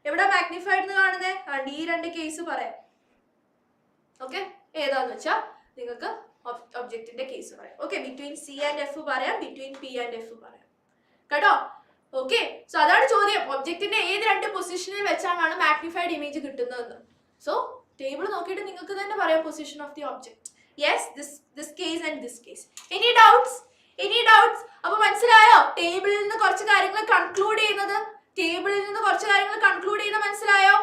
എവിടെ മാഗ്നിഫൈഡ് എന്ന് കാണുന്നത്? ഈ 2 കേസ് പറയാം. ഓക്കെ, ഏതാന്ന് വെച്ചാ നിങ്ങൾക്ക് ഒബ്ജക്റ്റിന്റെ കേസ് പറയാം. Okay, between C and F പറയാം, ബിറ്റ്വീൻ പി ആൻഡ് എഫ് പറയാം കേട്ടോ. ഓക്കെ, സോ അതാണ് ചോദ്യം, ഒബ്ജക്റ്റിന്റെ ഏത് രണ്ട് പൊസിഷനിൽ വെച്ചാണ് മാഗ്നിഫൈഡ് ഇമേജ് കിട്ടുന്നതെന്ന്. സോ ടേബിൾ നോക്കിയിട്ട് നിങ്ങൾക്ക് തന്നെ പറയാം position of the object. Yes, this case and this case. Any doubts? അപ്പൊ മനസ്സിലായോ ടേബിളിൽ നിന്ന് കുറച്ച് കാര്യങ്ങൾ കൺക്ലൂഡ് ചെയ്യുന്നത്? മനസ്സിലായോ?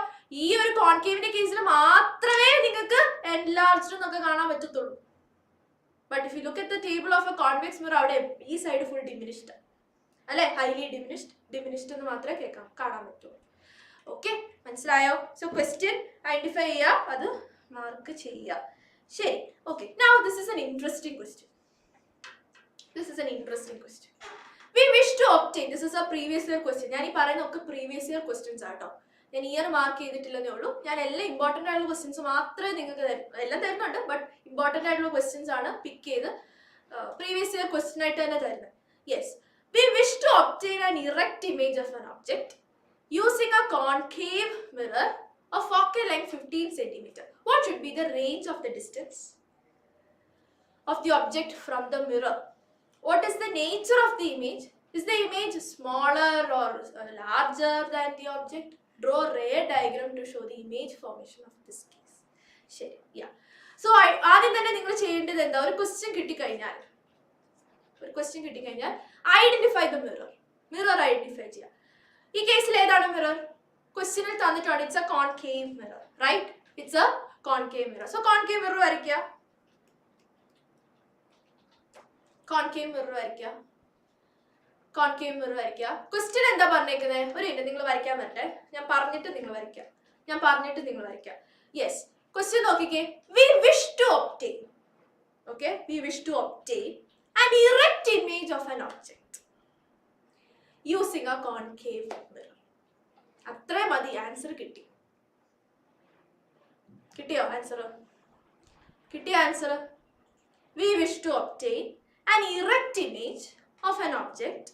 ഈ ഒരു കോൺകേവിന്റെ കേസിൽ മാത്രമേ നിങ്ങൾക്ക് എൻലാർജ്ഡ് എന്നൊക്കെ കാണാൻ പറ്റത്തുള്ളൂ. But if you look at the table of A convex mirror, അവിടെ ഈ സൈഡ് ഫുൾ ഡിമിനിഷ്ഡ് അല്ലെ, ഹൈലി ഡിമിനിഷ്ഡ് എന്ന് മാത്രമേ കാണാൻ പറ്റുള്ളൂ. ഓക്കെ, മനസ്സിലായോ? സോ ക്വസ്റ്റ്യൻ ഐഡന്റിഫൈ ചെയ്യുക, അത് മാർക്ക് ചെയ്യുക. ശരി, okay. Now this is an interesting question. We wish to obtain, this is a previous year question. ഞാൻ ഈ പറയുന്ന ഒക്കെ പ്രീവിയസ് ഇയർ ക്വസ്റ്റ്യൻസ് ആട്ടോ. ഞാൻ ഇയർ മാർക്ക് ചെയ്തിട്ടില്ലെന്നേ ഉള്ളൂ. ഞാൻ എല്ലാം ഇമ്പോർട്ടൻ്റ് ആയിട്ടുള്ള ക്വസ്റ്റ്യൻസ് മാത്രമേ നിങ്ങൾക്ക് എല്ലാം തരുന്നുണ്ട്, ബട്ട് ഇമ്പോർട്ടൻ്റ് ആയിട്ടുള്ള ക്വസ്റ്റ്യൻസ് ആണ് പിക്ക് ചെയ്ത് പ്രീവിയസ് ഇയർ ക്വസ്റ്റ്യൻ ആയിട്ട് തന്നെ തരുന്നത്. Yes, we wish to obtain an erect image of an object using a concave mirror of focal length 15 cm. What should be the range of the distance of the object from the mirror? What is the nature of the image? Is the image smaller or larger than the object? Draw a ray diagram to show the image formation of this case. ശരി, yeah. So ആദ്യം തന്നെ നിങ്ങൾ ചെയ്യേണ്ടത് എന്താ, ഒരു question കിട്ടിക്കഴിഞ്ഞാൽ identify the mirror identify ചെയ്യുക. ഈ കേസിൽ ഏതാണ് മിറർ? ക്വസ്റ്റ്യനിൽ തന്നിട്ടുണ്ട് it's a concave mirror, right? It's a concave mirror. So concave mirror വരയ്ക്കുക. ക്വസ്റ്റ്യൻ എന്താ പറഞ്ഞേക്കുന്നത്? ഒരു മിനിറ്റ്, നിങ്ങൾ വരയ്ക്കാൻ പറ്റേ, ഞാൻ പറഞ്ഞിട്ട് നിങ്ങൾ വരയ്ക്കാം. യെസ്, ക്വസ്റ്റ്യൻ നോക്കിക്കേ. We wish to obtain an erect image of an object using a concave mirror. അത്രേ മതി, ആൻസർ കിട്ടിയോ? Answer we wish to obtain an erect image of an object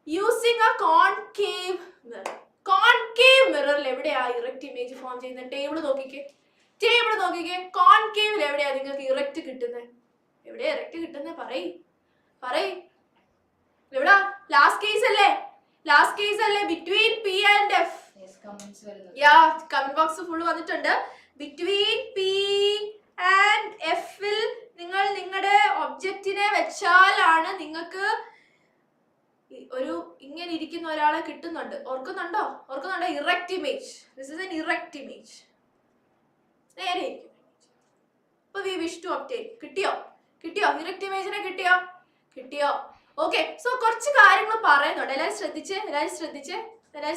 using a concave mirror. Concave mirror എവിടെയാ erect image form ചെയ്യുന്നത്? Table നോക്കിക്കേ. കോൺകേവിൽ എവിടെയാ നിങ്ങൾക്ക് erect കിട്ടുന്നത്? പറയ്. എവിടാ? ലാസ്റ്റ് കേസ് അല്ലേ between P and F. Comment box full വന്നിട്ടുണ്ട്. ബിറ്റ്വീൻ പി ആൻഡ് എഫിൽ നിങ്ങൾ നിങ്ങളുടെ ഒബ്ജക്റ്റിനെ വെച്ചാലാണ് നിങ്ങൾക്ക് ഒരു ഇങ്ങനെ ഇരിക്കുന്ന ഒരാളെ കിട്ടുന്നുണ്ട്. ഓർക്കുന്നുണ്ടോ? Erect image. This is an erect image. നേരെ ഇരിക്കും. അപ്പൊ വി വിഷ് ടു ഒബ്റ്റെയിൻ. കിട്ടിയോ? ഇറക്റ്റ് ഇമേജിനെ കിട്ടിയോ? ഓക്കെ, സോ കുറച്ച് കാര്യങ്ങൾ പറയുന്നുണ്ട്. എല്ലാവരും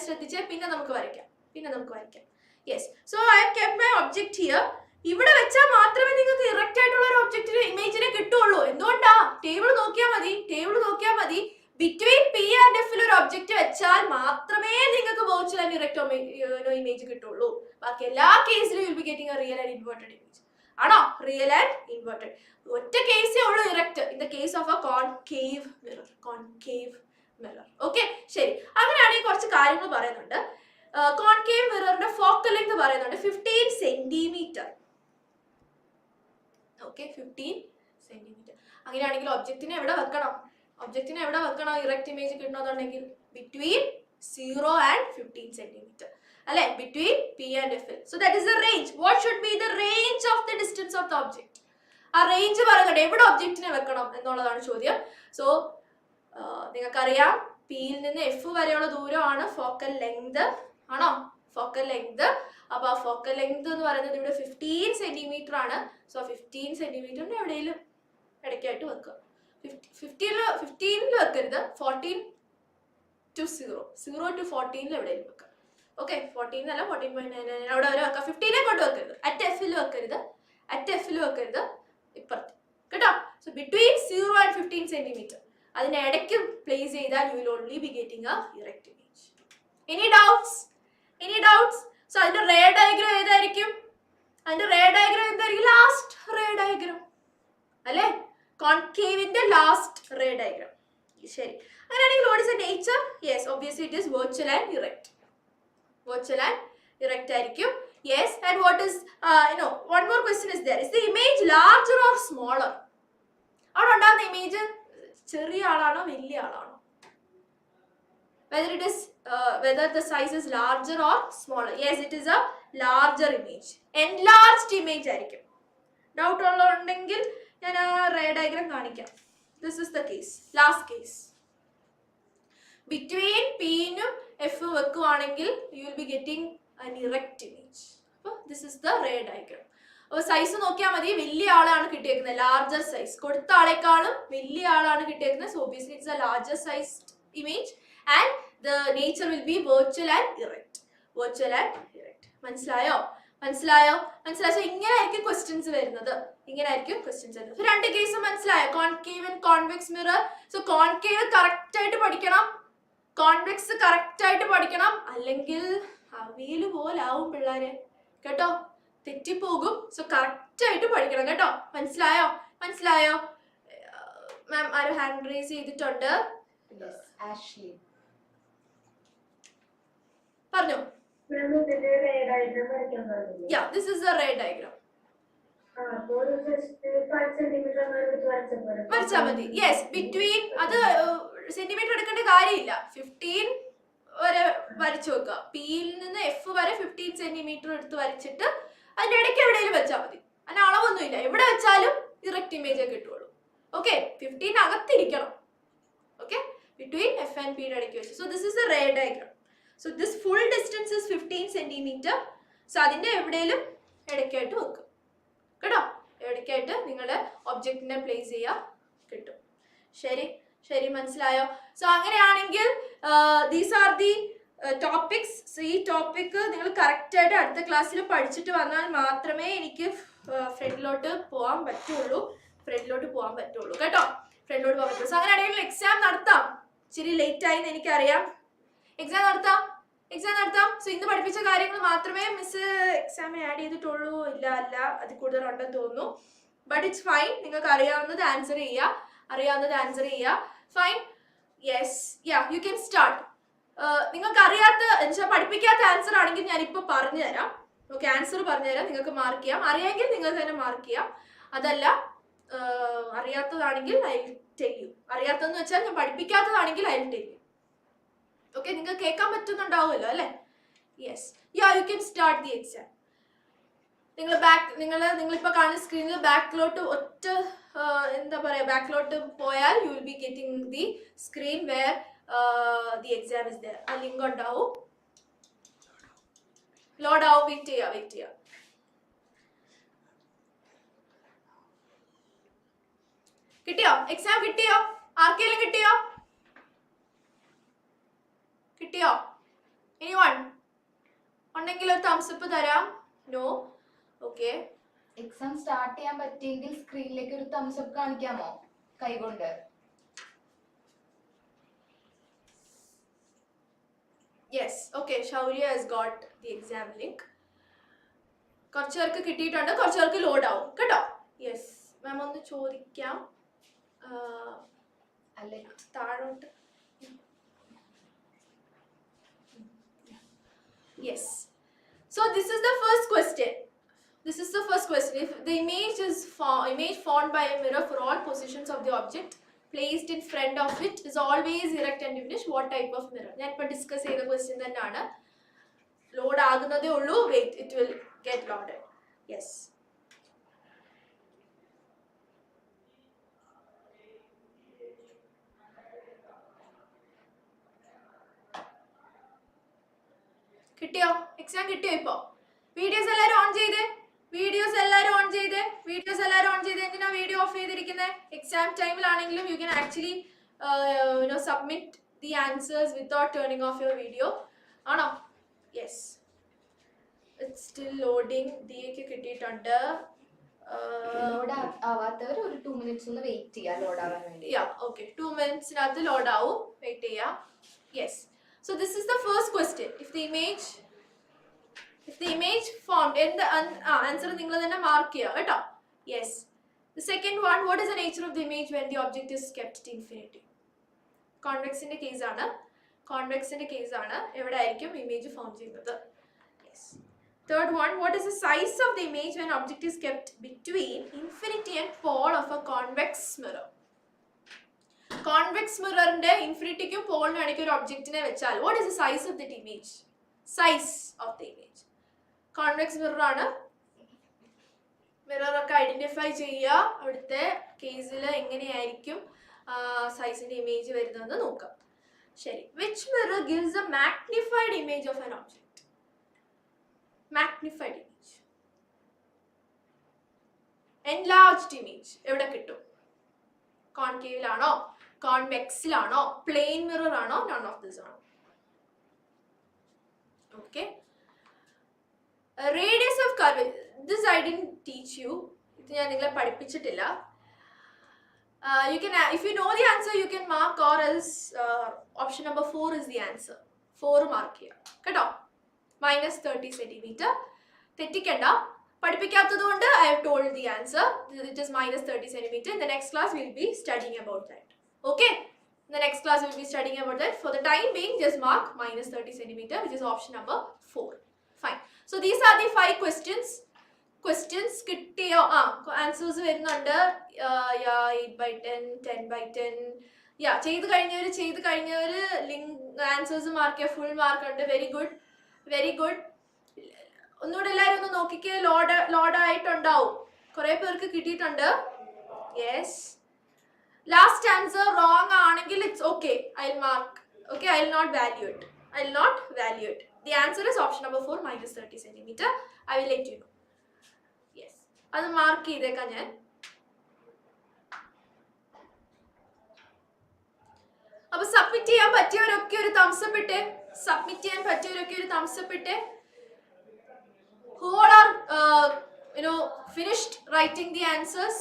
ശ്രദ്ധിച്ച് പിന്നെ നമുക്ക് വരയ്ക്കാം. Yes, so I have kept my object here. ഇവിടെ വെച്ചാൽ മാത്രമേ നിങ്ങൾക്ക് ഇറക്റ്റ് ആയിട്ടുള്ള ഒരു ഒബ്ജക്റ്റിന് ഇമേജിനെ കിട്ടുള്ളൂ. എന്തുകൊണ്ടാ? ടേബിൾ നോക്കിയാൽ മതി. ബിറ്റ്വീൻ പി ആൻഡ് എഫിൽ ഒരു ഒബ്ജക്റ്റ് വെച്ചാൽ മാത്രമേ നിങ്ങൾക്ക് വെർച്വൽ ആൻഡ് ഇറക്റ്റ് ഇമേജ് കിട്ടുള്ളൂ. ബാക്കി എല്ലാ കേസിലും you will be getting a real and inverted image. ആണോ? Real and inverted. ഒറ്റ കേസേ ഉള്ളൂ erect, in the case of a concave mirror. Okay, ശരി. അങ്ങനെയാണെങ്കിൽ കുറച്ച് കാര്യങ്ങൾ പറയുന്നുണ്ട്. കോൺകേവ് മിററിന്റെ ഫോക്കൽ ലെങ്ത് പറയുന്നുണ്ട് 15 സെന്റിമീറ്റർ. Okay, 15 centimetre. അങ്ങനെയാണെങ്കിൽ ഒബ്ജക്റ്റിനെ എവിടെ വെക്കണം? ഇറക്റ്റ് ഇമേജ് കിട്ടണമെന്നുണ്ടെങ്കിൽ ബിറ്റ്വീൻ 0 and 15 സെന്റിമീറ്റർ അല്ലെ, between P and F. So that is the range. What should be the range of the distance of the object? ആ range പറയുന്നുണ്ട്, എവിടെ ഒബ്ജക്റ്റിനെ വെക്കണം എന്നുള്ളതാണ് ചോദ്യം. സോ നിങ്ങൾക്കറിയാം, പിയിൽ നിന്ന് എഫ് വരെയുള്ള ദൂരമാണ് ഫോക്കൽ ലെങ്ത്. ആണോ? അപ്പൊ ആ ഫോക്കൽ ലെങ്ത് എന്ന് പറയുന്നത് ഇവിടെ 15 സെന്റിമീറ്റർ ആണ്. സോ 15 സെന്റിമീറ്ററിന് എവിടെയെങ്കിലും ഇടയ്ക്കായിട്ട് വെക്കുക. 15 വെക്കരുത്, 14 to 0 to 14 എവിടെയെങ്കിലും വെക്കുക. ഓക്കെ, 14 അല്ല 14.99 അവിടെ വരെ വെക്കാം. 15 കൊണ്ട് വെക്കരുത്. അറ്റ് എഫിൽ വെക്കരുത്, ഇപ്പുറത്ത് കേട്ടോ. സോ ബിറ്റ്വീൻ 0 and 15 സെന്റിമീറ്റർ അതിനെ ഇടയ്ക്ക് പ്ലേസ് ചെയ്താൽ you will only B getting A erect image. Any doubts? So അതിന്റെ റേ ഡയഗ്രം ഏതായിരിക്കും? ലാസ്റ്റ് റേ ഡയഗ്രം അല്ലേ? കോൺകേവിന്റെ ലാസ്റ്റ് റേ ഡയഗ്രം. ശരി, അങ്ങനെയാണെങ്കിൽ what is the nature? Yes, obviously it is virtual and erect ആയിരിക്കും. Yes, and what is, one more question is there. Is the image larger or smaller? അവിടെ ഉണ്ടാകുന്ന image ചെറിയ ആളാണോ വലിയ ആളാണോ? Whether the size is larger or smaller. Yes, it is a larger image. Enlarged image ആയിരിക്കും. Doubt ഉള്ളതുണ്ടെങ്കിൽ ഞാൻ ആ ray diagram കാണിക്കാം. This is the case. Last case. Between P നും F വെക്കുവാണെങ്കിൽ you will be getting an erect image. അപ്പോൾ this is the ray diagram. അപ്പോൾ size നോക്കിയാൽ മതി. വലിയ ആളാണ് കിട്ടിയേക്കുന്നത്, ലാർജർ സൈസ്. കൊടുത്ത ആളെക്കാളും വലിയ ആളാണ് കിട്ടിയേക്കുന്നത്. So obviously it's a larger sized image and the nature will be virtual and erect. Virtual and erect. മനസ്സിലായോ? മനസ്സിലായോ? സോ ഇങ്ങനെ ആയിരിക്കും ക്വസ്റ്റ്യൻസ് വരുന്നത്. സോ രണ്ട് കേസ് മനസ്സിലായോ? Concave and convex mirror. So concave correct ആയിട്ട് പഠിക്കണം, കോൺവെക്സ് കറക്റ്റ് ആയിട്ട് പഠിക്കണം, അല്ലെങ്കിൽ അവയില് പോലാവും പിള്ളേരെ കേട്ടോ, തെറ്റിപ്പോകും. സോ കറക്റ്റ് ആയിട്ട് പഠിക്കണം കേട്ടോ. മനസ്സിലായോ? മാം ആരും ഹാൻഡ് റേസ് ചെയ്തിട്ടുണ്ട്? പറഞ്ഞോ. Yeah, this is the ray diagram. വരച്ചാ മതി. യെസ്, ബിറ്റ്വീൻ അത് സെന്റിമീറ്റർ എടുക്കേണ്ട കാര്യമില്ല. 15 വരെ വരച്ചു വെക്കുക. പിയിൽ നിന്ന് എഫ് വരെ 15 സെന്റിമീറ്റർ എടുത്ത് വരച്ചിട്ട് അതിന്റെ ഇടയ്ക്ക് എവിടെയെങ്കിലും വെച്ചാൽ മതി. അതിന് അളവൊന്നുമില്ല, എവിടെ വെച്ചാലും ഇറക്റ്റ് ഇമേജ് കിട്ടുള്ളൂ. ഓക്കെ, 15 അകത്തിരിക്കണം. ഓക്കെ, ബിറ്റ്വീൻ എഫ് ആൻഡ് പിയുടെ ഇടയ്ക്ക് വെച്ച്. So this is a ray diagram. So this full distance is 15 centimetre. So അതിന്റെ എവിടെയെങ്കിലും ഇടയ്ക്കായിട്ട് വെക്കും കേട്ടോ. ഇടയ്ക്കായിട്ട് നിങ്ങളുടെ ഒബ്ജക്റ്റിനെ പ്ലേസ് ചെയ്യാൻ കിട്ടും. ശരി, മനസ്സിലായോ? സോ അങ്ങനെയാണെങ്കിൽ these are the topics. So ഈ ടോപ്പിക് നിങ്ങൾ കറക്റ്റ് ആയിട്ട് അടുത്ത ക്ലാസ്സിൽ പഠിച്ചിട്ട് വന്നാൽ മാത്രമേ എനിക്ക് ഫ്രണ്ടിലോട്ട് പോകാൻ പറ്റുള്ളൂ കേട്ടോ. സോ അങ്ങനെയാണെങ്കിൽ എക്സാം നടത്താം. ഇച്ചിരി ലേറ്റ് ആയി എന്ന് എനിക്കറിയാം. എക്സാം നടത്താം. സോ ഇന്ന് പഠിപ്പിച്ച കാര്യങ്ങൾ മാത്രമേ മിസ് എക്സാമിന് ആഡ് ചെയ്തിട്ടുള്ളൂ. ഇല്ല, അതിൽ കൂടുതൽ ഉണ്ടെന്ന് തോന്നുന്നു. But it's fine. നിങ്ങൾക്ക് അറിയാവുന്നത് ആൻസർ ചെയ്യുക. Fine. Yes, you can start. നിങ്ങൾക്ക് അറിയാത്ത പഠിപ്പിക്കാത്ത ആൻസർ ആണെങ്കിൽ ഞാൻ ഇപ്പൊ പറഞ്ഞുതരാം. ഓക്കെ, ആൻസർ പറഞ്ഞുതരാം, നിങ്ങൾക്ക് മാർക്ക് ചെയ്യാം. അറിയാമെങ്കിൽ നിങ്ങൾക്ക് തന്നെ മാർക്ക് ചെയ്യാം. അതല്ല അറിയാത്തതാണെങ്കിൽ ഐ ടെൽ യു. അറിയാത്തതെന്ന് വെച്ചാൽ ഞാൻ പഠിപ്പിക്കാത്തതാണെങ്കിൽ ഐ ടെൽ യു. ഓക്കെ, നിങ്ങൾക്ക് കേൾക്കാൻ പറ്റുന്നുണ്ടാവുമല്ലോ അല്ലേ? Yes, you can start the exam. നിങ്ങളിപ്പോ കാണുന്ന സ്ക്രീനിൽ ബാക്കിലോട്ട് ബാക്കിലോട്ട് പോയാൽ you will be getting the screen where the exam is there. ആ ലിങ്ക് ഉണ്ടാവും. ലോഡ് ആവും. വെയിറ്റ് ചെയ്യാം. കിട്ടിയോ? എക്സാം കിട്ടിയോ? ആർക്കെങ്കിലും കിട്ടിയോ? എനിവൺ ഉണ്ടെങ്കിൽ ഒരു തംസ് അപ്പ് തരാം. നോ? ഓക്കെ. എക്സാം സ്റ്റാർട്ട് ചെയ്യാൻ പറ്റിയെങ്കിൽ സ്ക്രീനിലേക്ക് ഒരു തംസ് അപ്പ് കാണിക്കാമോ കൈകൊണ്ട്? Yes, okay. Shaurya has got the exam link. കുറച്ച് പേർക്ക് കിട്ടിയിട്ടുണ്ട്, കുറച്ച് പേർക്ക് ലോഡ് ആവും കേട്ടോ. യെസ് മാം, ഒന്ന് ചോദിക്കാം അല്ലെ താഴോട്ട്. Yes. So this is the first question. If the image is formed by a mirror for all positions of the object placed in front of it is always erect and diminished, what type of mirror? ഞാൻ ഇപ്പോൾ discuss ചെയ്ത question തന്നെയാണ്. Load ആകുന്നതേ ഉള്ളൂ. Wait, it will get loaded. Yes. കിട്ടിയോ? Exam കിട്ടിയോ? ഇപ്പോ videos എല്ലാരും ഓൺ ചെയ്തേ. എന്തിനാ വീഡിയോ ഓഫ് ചെയ്തിരിക്കുന്നത്? എക്സാം ടൈമിലാണെങ്കിലും you can actually submit the answers without turning off your video. ആണോ? Yes, it's still loading. ദിയയ്ക്ക് കിട്ടിയിട്ടുണ്ട്. ലോഡ് ആവാത്തവർ ഒരു 2 minutes ഒന്ന് വെയിറ്റ് ചെയ്യാം ലോഡ് ആവാൻ വേണ്ടി. ഓക്കെ, 2 minutesനകത്ത് ലോഡ് ആവും. വെയിറ്റ് ചെയ്യാം. Yes. So this is the first question. If the image formed in the answer നിങ്ങൾ തന്നെ മാർക്ക് ചെയ്യുക കേട്ടോ. Yes. The second one, what is the nature of the image when the object is kept to infinity? കോൺവെക്സിന്റെ case ആണ്. എവിടെ ആയിരിക്കും image form ചെയ്യുന്നത്? Yes. Third one, what is the size of the image when object is kept between infinity and pole of a convex mirror? Convex mirror infinityക്കും പോളിനും ഇടയ്ക്ക് ഒരു ഒബ്ജക്റ്റിനെ വെച്ചാൽ what is the size of that image? Size of the image. Convex mirror ആണ്. Mirror ഒക്കെ identify ചെയ്യുക. അവിടുത്തെ കേസിൽ എങ്ങനെയായിരിക്കും സൈസിന്റെ ഇമേജ് വരുന്നതെന്ന് നോക്കാം. ശരി. Which mirror gives a magnified image of an object? Magnified image. Enlarged image എവിടെ കിട്ടും? കോൺകേവിലാണോ, കോൺവെക്സിലാണോ, പ്ലെയിൻ മിറർ ആണോ, നൺ ഓഫ് ദിസ് ആണോ? Okay. Radius of curve, this I didn't teach you. ഇത് ഞാൻ നിങ്ങളെ പഠിപ്പിച്ചിട്ടില്ല. You can, if you know the answer, you can mark, or else option number 4 is the answer. 4 mark ചെയ്യാം കേട്ടോ. -30 centimeter. തെറ്റിക്കണ്ട. പഠിപ്പിക്കാത്തത് കൊണ്ട് I have told the answer. It is -30 centimeter. In the next class we will be studying about that. Okay? In the next class we will be studying about that. For the time being, just mark -30 centimeter, which is option number 4. Fine. So these are the 5 questions. Questions കിട്ടിയോ? Answers വരുന്നുണ്ട്. 8/10, 10/10. ചെയ്ത് കഴിഞ്ഞവർ link answers mark ചെയ്യുക. Full mark ഉണ്ട്. Very good. ഒന്നുകൂടെ എല്ലാവരും ഒന്ന് നോക്കിക്കേ. ലോഡ് ആയിട്ടുണ്ടാവും. കുറെ പേർക്ക് കിട്ടിയിട്ടുണ്ട്. യെസ്. ലാസ്റ്റ് ആൻസർ റോങ് ആണെങ്കിൽ it's okay. I will mark. Okay, I will not value it. The answer is option number 4, -30 centimeter. I will let you know. Yes, അത് മാർക്ക് ചെയ്തേക്കാം ഞാൻ. അപ്പൊ സബ്മിറ്റ് ചെയ്യാൻ പറ്റിയവരൊക്കെ ഒരു തംസപ്പ് ഇട്ടേ. Who all are finished writing the answers?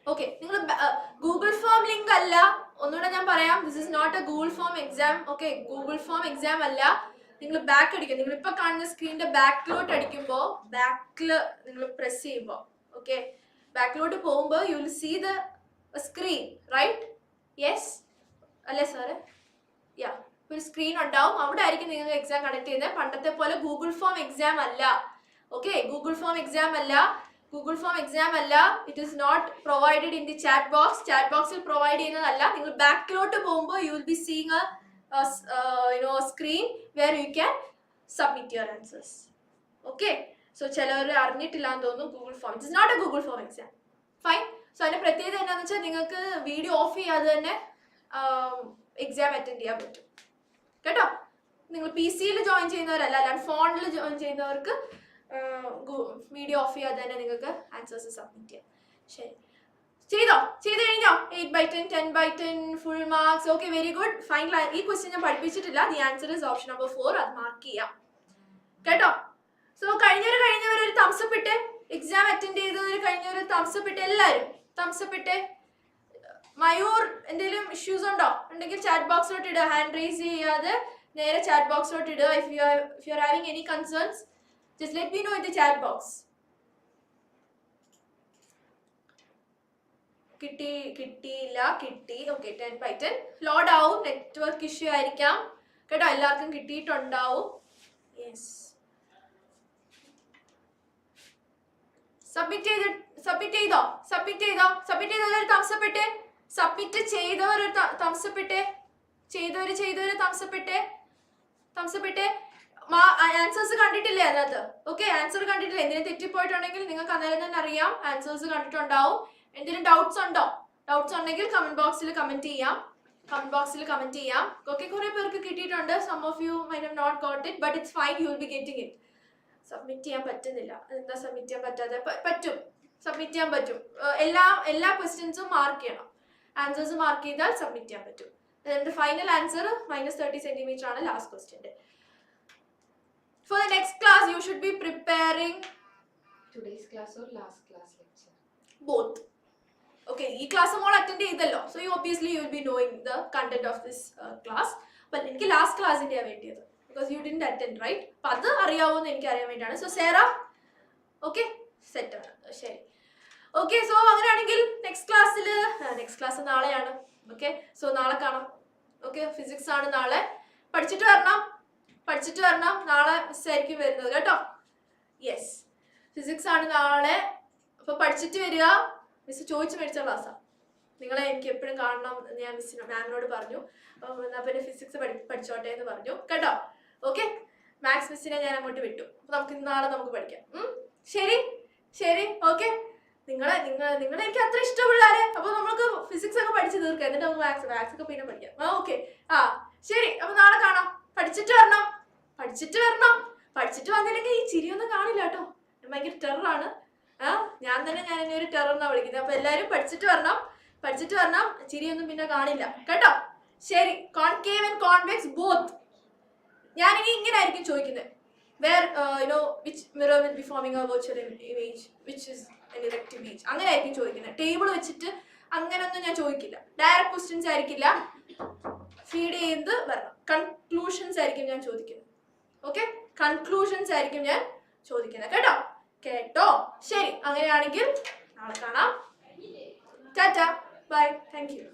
Okay, നിങ്ങൾ Google form link അല്ല. ഒന്നുകൂടെ ഞാൻ പറയാം, this is not a Google form exam. Okay, Google form exam അല്ല. നിങ്ങൾ ബാക്ക് അടിക്കുക. നിങ്ങൾ ഇപ്പൊ കാണുന്ന സ്ക്രീനിന്റെ ബാക്കിലോട്ട് അടിക്കുമ്പോൾ, ബാക്കിൽ നിങ്ങൾ പ്രസ് ചെയ്യുമ്പോൾ, ഓക്കെ, ബാക്കിലോട്ട് പോകുമ്പോൾ you will see the screen, right? Yes അല്ലേ സാറ്? ഒരു സ്ക്രീൻ ഉണ്ടാവും. അവിടെ ആയിരിക്കും നിങ്ങൾക്ക് എക്സാം കണ്ടക്ട് ചെയ്യുന്നത്. പണ്ടത്തെ പോലെ ഗൂഗിൾ ഫോം എക്സാം അല്ല. ഓക്കെ, ഗൂഗിൾ ഫോം എക്സാം അല്ല. It is not provided in the chat box. Chat ബോക്സിൽ പ്രൊവൈഡ് ചെയ്യുന്നതല്ല. നിങ്ങൾ ബാക്കിലോട്ട് പോകുമ്പോൾ you will be seeing screen where you can submit your answers. Okay, so ചിലവർ അറിഞ്ഞിട്ടില്ല എന്ന് തോന്നുന്നു. Google form, it is not a Google form exam. Fine. So അതിന്റെ പ്രത്യേകത എന്താണെന്ന് വെച്ചാൽ നിങ്ങൾക്ക് വീഡിയോ ഓഫ് ചെയ്യാതെ തന്നെ എക്സാം അറ്റൻഡ് ചെയ്യാൻ പറ്റും കേട്ടോ. നിങ്ങൾ PC-യിൽ ജോയിൻ ചെയ്യുന്നവരല്ല, അല്ലാണ്ട് ഫോണിൽ ജോയിൻ ചെയ്യുന്നവർക്ക് വീഡിയോ ഓഫ് ചെയ്യാതെ തന്നെ നിങ്ങൾക്ക് ആൻസേഴ്സ് സബ്മിറ്റ് ചെയ്യാം. ശരി, ചെയ്ത് കഴിഞ്ഞോ? 8/10, 10/10, full marks. Okay, very good. Final. ഈ ക്വസ്റ്റ്യൻ ഞാൻ പഠിപ്പിച്ചിട്ടില്ല. The answer is option number 4. അത് മാർക്ക് ചെയ്യാം കേട്ടോ. സോ കഴിഞ്ഞവർ ഒരു തംസപ്പ് ഇട്ടേ. എക്സാം അറ്റൻഡ് ചെയ്തവർ കഴിഞ്ഞവർ തംസപ്പ് ഇട്ടേ. എല്ലാവരും തംസപ്പ് ഇട്ടേ. മയൂർ, എന്തെങ്കിലും ഇഷ്യൂസ് ഉണ്ടെങ്കിൽ ചാറ്റ് ബോക്സിലോട്ട് ഇടുക. ഹാൻഡ് റേസ് ചെയ്യാതെ നേരെ ചാറ്റ് ബോക്സിലോട്ട് ഇടുക. If you are having any concerns, just let me know in the chat box. കിട്ടിയില്ല. ഓക്കെ, 10/10. ലോഡ് ആവും. നെറ്റ്വർക്ക് ഇഷ്യൂ ആയിരിക്കാം കേട്ടോ. എല്ലാവർക്കും കിട്ടിയിട്ടുണ്ടാവും. യെസ്. സബ്മിറ്റ് ചെയ്തവർ തംസപ്പ് ഇട്ടേ. സബ്മിറ്റ് ചെയ്തവർ തംസപ്പ് ഇട്ടേ. ആൻസേഴ്സ് കണ്ടിട്ടില്ലേ അതിനകത്ത്? ഓക്കെ, ആൻസർ കണ്ടിട്ടില്ലേ? എന്തിനും തെറ്റിപ്പോയിട്ടുണ്ടെങ്കിൽ നിങ്ങൾക്ക് അന്നേരം തന്നെ അറിയാം. ആൻസേഴ്സ് കണ്ടിട്ടുണ്ടാവും. എന്തെങ്കിലും ഡൗട്ട്സ് ഉണ്ടെങ്കിൽ കമന്റ് ബോക്സിൽ കമന്റ് ചെയ്യാം. ഓക്കെ, കുറെ പേർക്ക് കിട്ടിയിട്ടുണ്ട്. Some of you might have not got it, but it's fine. You will be getting it. Submit ചെയ്യാൻ പറ്റുന്നില്ല. എന്താ സബ്മിറ്റ് ചെയ്യാൻ പറ്റാതെ? സബ്മിറ്റ് ചെയ്യാൻ പറ്റും. എല്ലാ ക്വസ്റ്റ്യൻസും മാർക്ക് ചെയ്യണം. ആൻസേഴ്സ് മാർക്ക് ചെയ്താൽ സബ്മിറ്റ് ചെയ്യാൻ പറ്റും. അതിന്റെ ഫൈനൽ ആൻസർ -30 centimeter ആണ് last ക്വസ്റ്റ്യന്റെ. For the next class, you should be preparing today's class or last class lecture? Both. Okay, ഈ ക്ലാസ് മോൾ അറ്റൻഡ് ചെയ്തല്ലോ. So you obviously you will be knowing the content of this class. But എനിക്ക് last ക്ലാസ്സിൻ്റെയാണ് വേണ്ടിയത്. Because you didn't attend, right? അപ്പം അത് അറിയാവോന്ന് എനിക്ക് അറിയാൻ വേണ്ടിയാണ്. സോ സേറ, ഓക്കെ, സെറ്റ് ആണ്. ശരി, ഓക്കെ. സോ അങ്ങനെയാണെങ്കിൽ നെക്സ്റ്റ് ക്ലാസ് നാളെയാണ്. ഓക്കെ, സോ നാളെ കാണാം. ഓക്കെ, ഫിസിക്സ് ആണ് നാളെ. പഠിച്ചിട്ട് വരണം. നാളെ മിസ് ആയിരിക്കും വരുന്നത് കേട്ടോ. യെസ്, ഫിസിക്സ് ആണ് നാളെ. അപ്പൊ പഠിച്ചിട്ട് വരിക. മിസ് ചോദിച്ചു മേടിച്ച ക്ലാസ്സാ. നിങ്ങളെ എനിക്ക് എപ്പോഴും കാണണം ഞാൻ മാമിനോട് പറഞ്ഞു. എന്നാ പിന്നെ ഫിസിക്സ് പഠിച്ചോട്ടെ എന്ന് പറഞ്ഞു കേട്ടോ. ഓക്കെ, മാത്സ് മിസ്സിനെ ഞാൻ അങ്ങോട്ട് വിട്ടു. അപ്പൊ നമുക്ക് നാളെ നമുക്ക് പഠിക്കാം. ശരി ഓക്കെ. നിങ്ങളെ എനിക്ക് അത്ര ഇഷ്ടമുള്ളാരെ. അപ്പൊ നമുക്ക് ഫിസിക്സ് ഒക്കെ പഠിച്ച് തീർക്കാം. എന്നിട്ട് നമുക്ക് മാത്സ് ഒക്കെ പിന്നെ പഠിക്കാം. ഓക്കെ, ശരി. അപ്പൊ നാളെ കാണാം. പഠിച്ചിട്ട് വരണം. പഠിച്ചിട്ട് വന്നില്ലെങ്കിൽ ഈ ചിരിയൊന്നും കാണില്ല കേട്ടോ. ഭയങ്കര ടെററാണ്. ഞാൻ എന്നെ ഒരു ടെറർ എന്നാ വിളിക്കുന്നത്. അപ്പൊ എല്ലാരും പഠിച്ചിട്ട് വരണം. ചിരിയൊന്നും പിന്നെ കാണില്ല കേട്ടോ. ശരി, കോൺകേവ് ആൻഡ് കോൺവെക്സ് ബോത്ത്. ഞാനിനി ഇങ്ങനെ ആയിരിക്കും ചോദിക്കുന്നത്. Where which mirror will be forming a virtual image, which is an erect image. അങ്ങനെ ആയിരിക്കും ചോദിക്കുന്നത്. ടേബിൾ വെച്ചിട്ട് അങ്ങനെയൊന്നും ഞാൻ ചോദിക്കില്ല. ഡയറക്റ്റ് ക്വസ്റ്റ്യൻസ് ആയിരിക്കില്ല. ഫീഡ് ചെയ്ത് വരണം. കൺക്ലൂഷൻസ് ആയിരിക്കും ഞാൻ ചോദിക്കുന്നത്. ഓക്കെ, കൺക്ലൂഷൻസ് ആയിരിക്കും ഞാൻ ചോദിക്കുന്നത് കേട്ടോ. ശരി, അങ്ങനെയാണെങ്കിൽ നാളെ കാണാം. Ta ta, bye, thank U.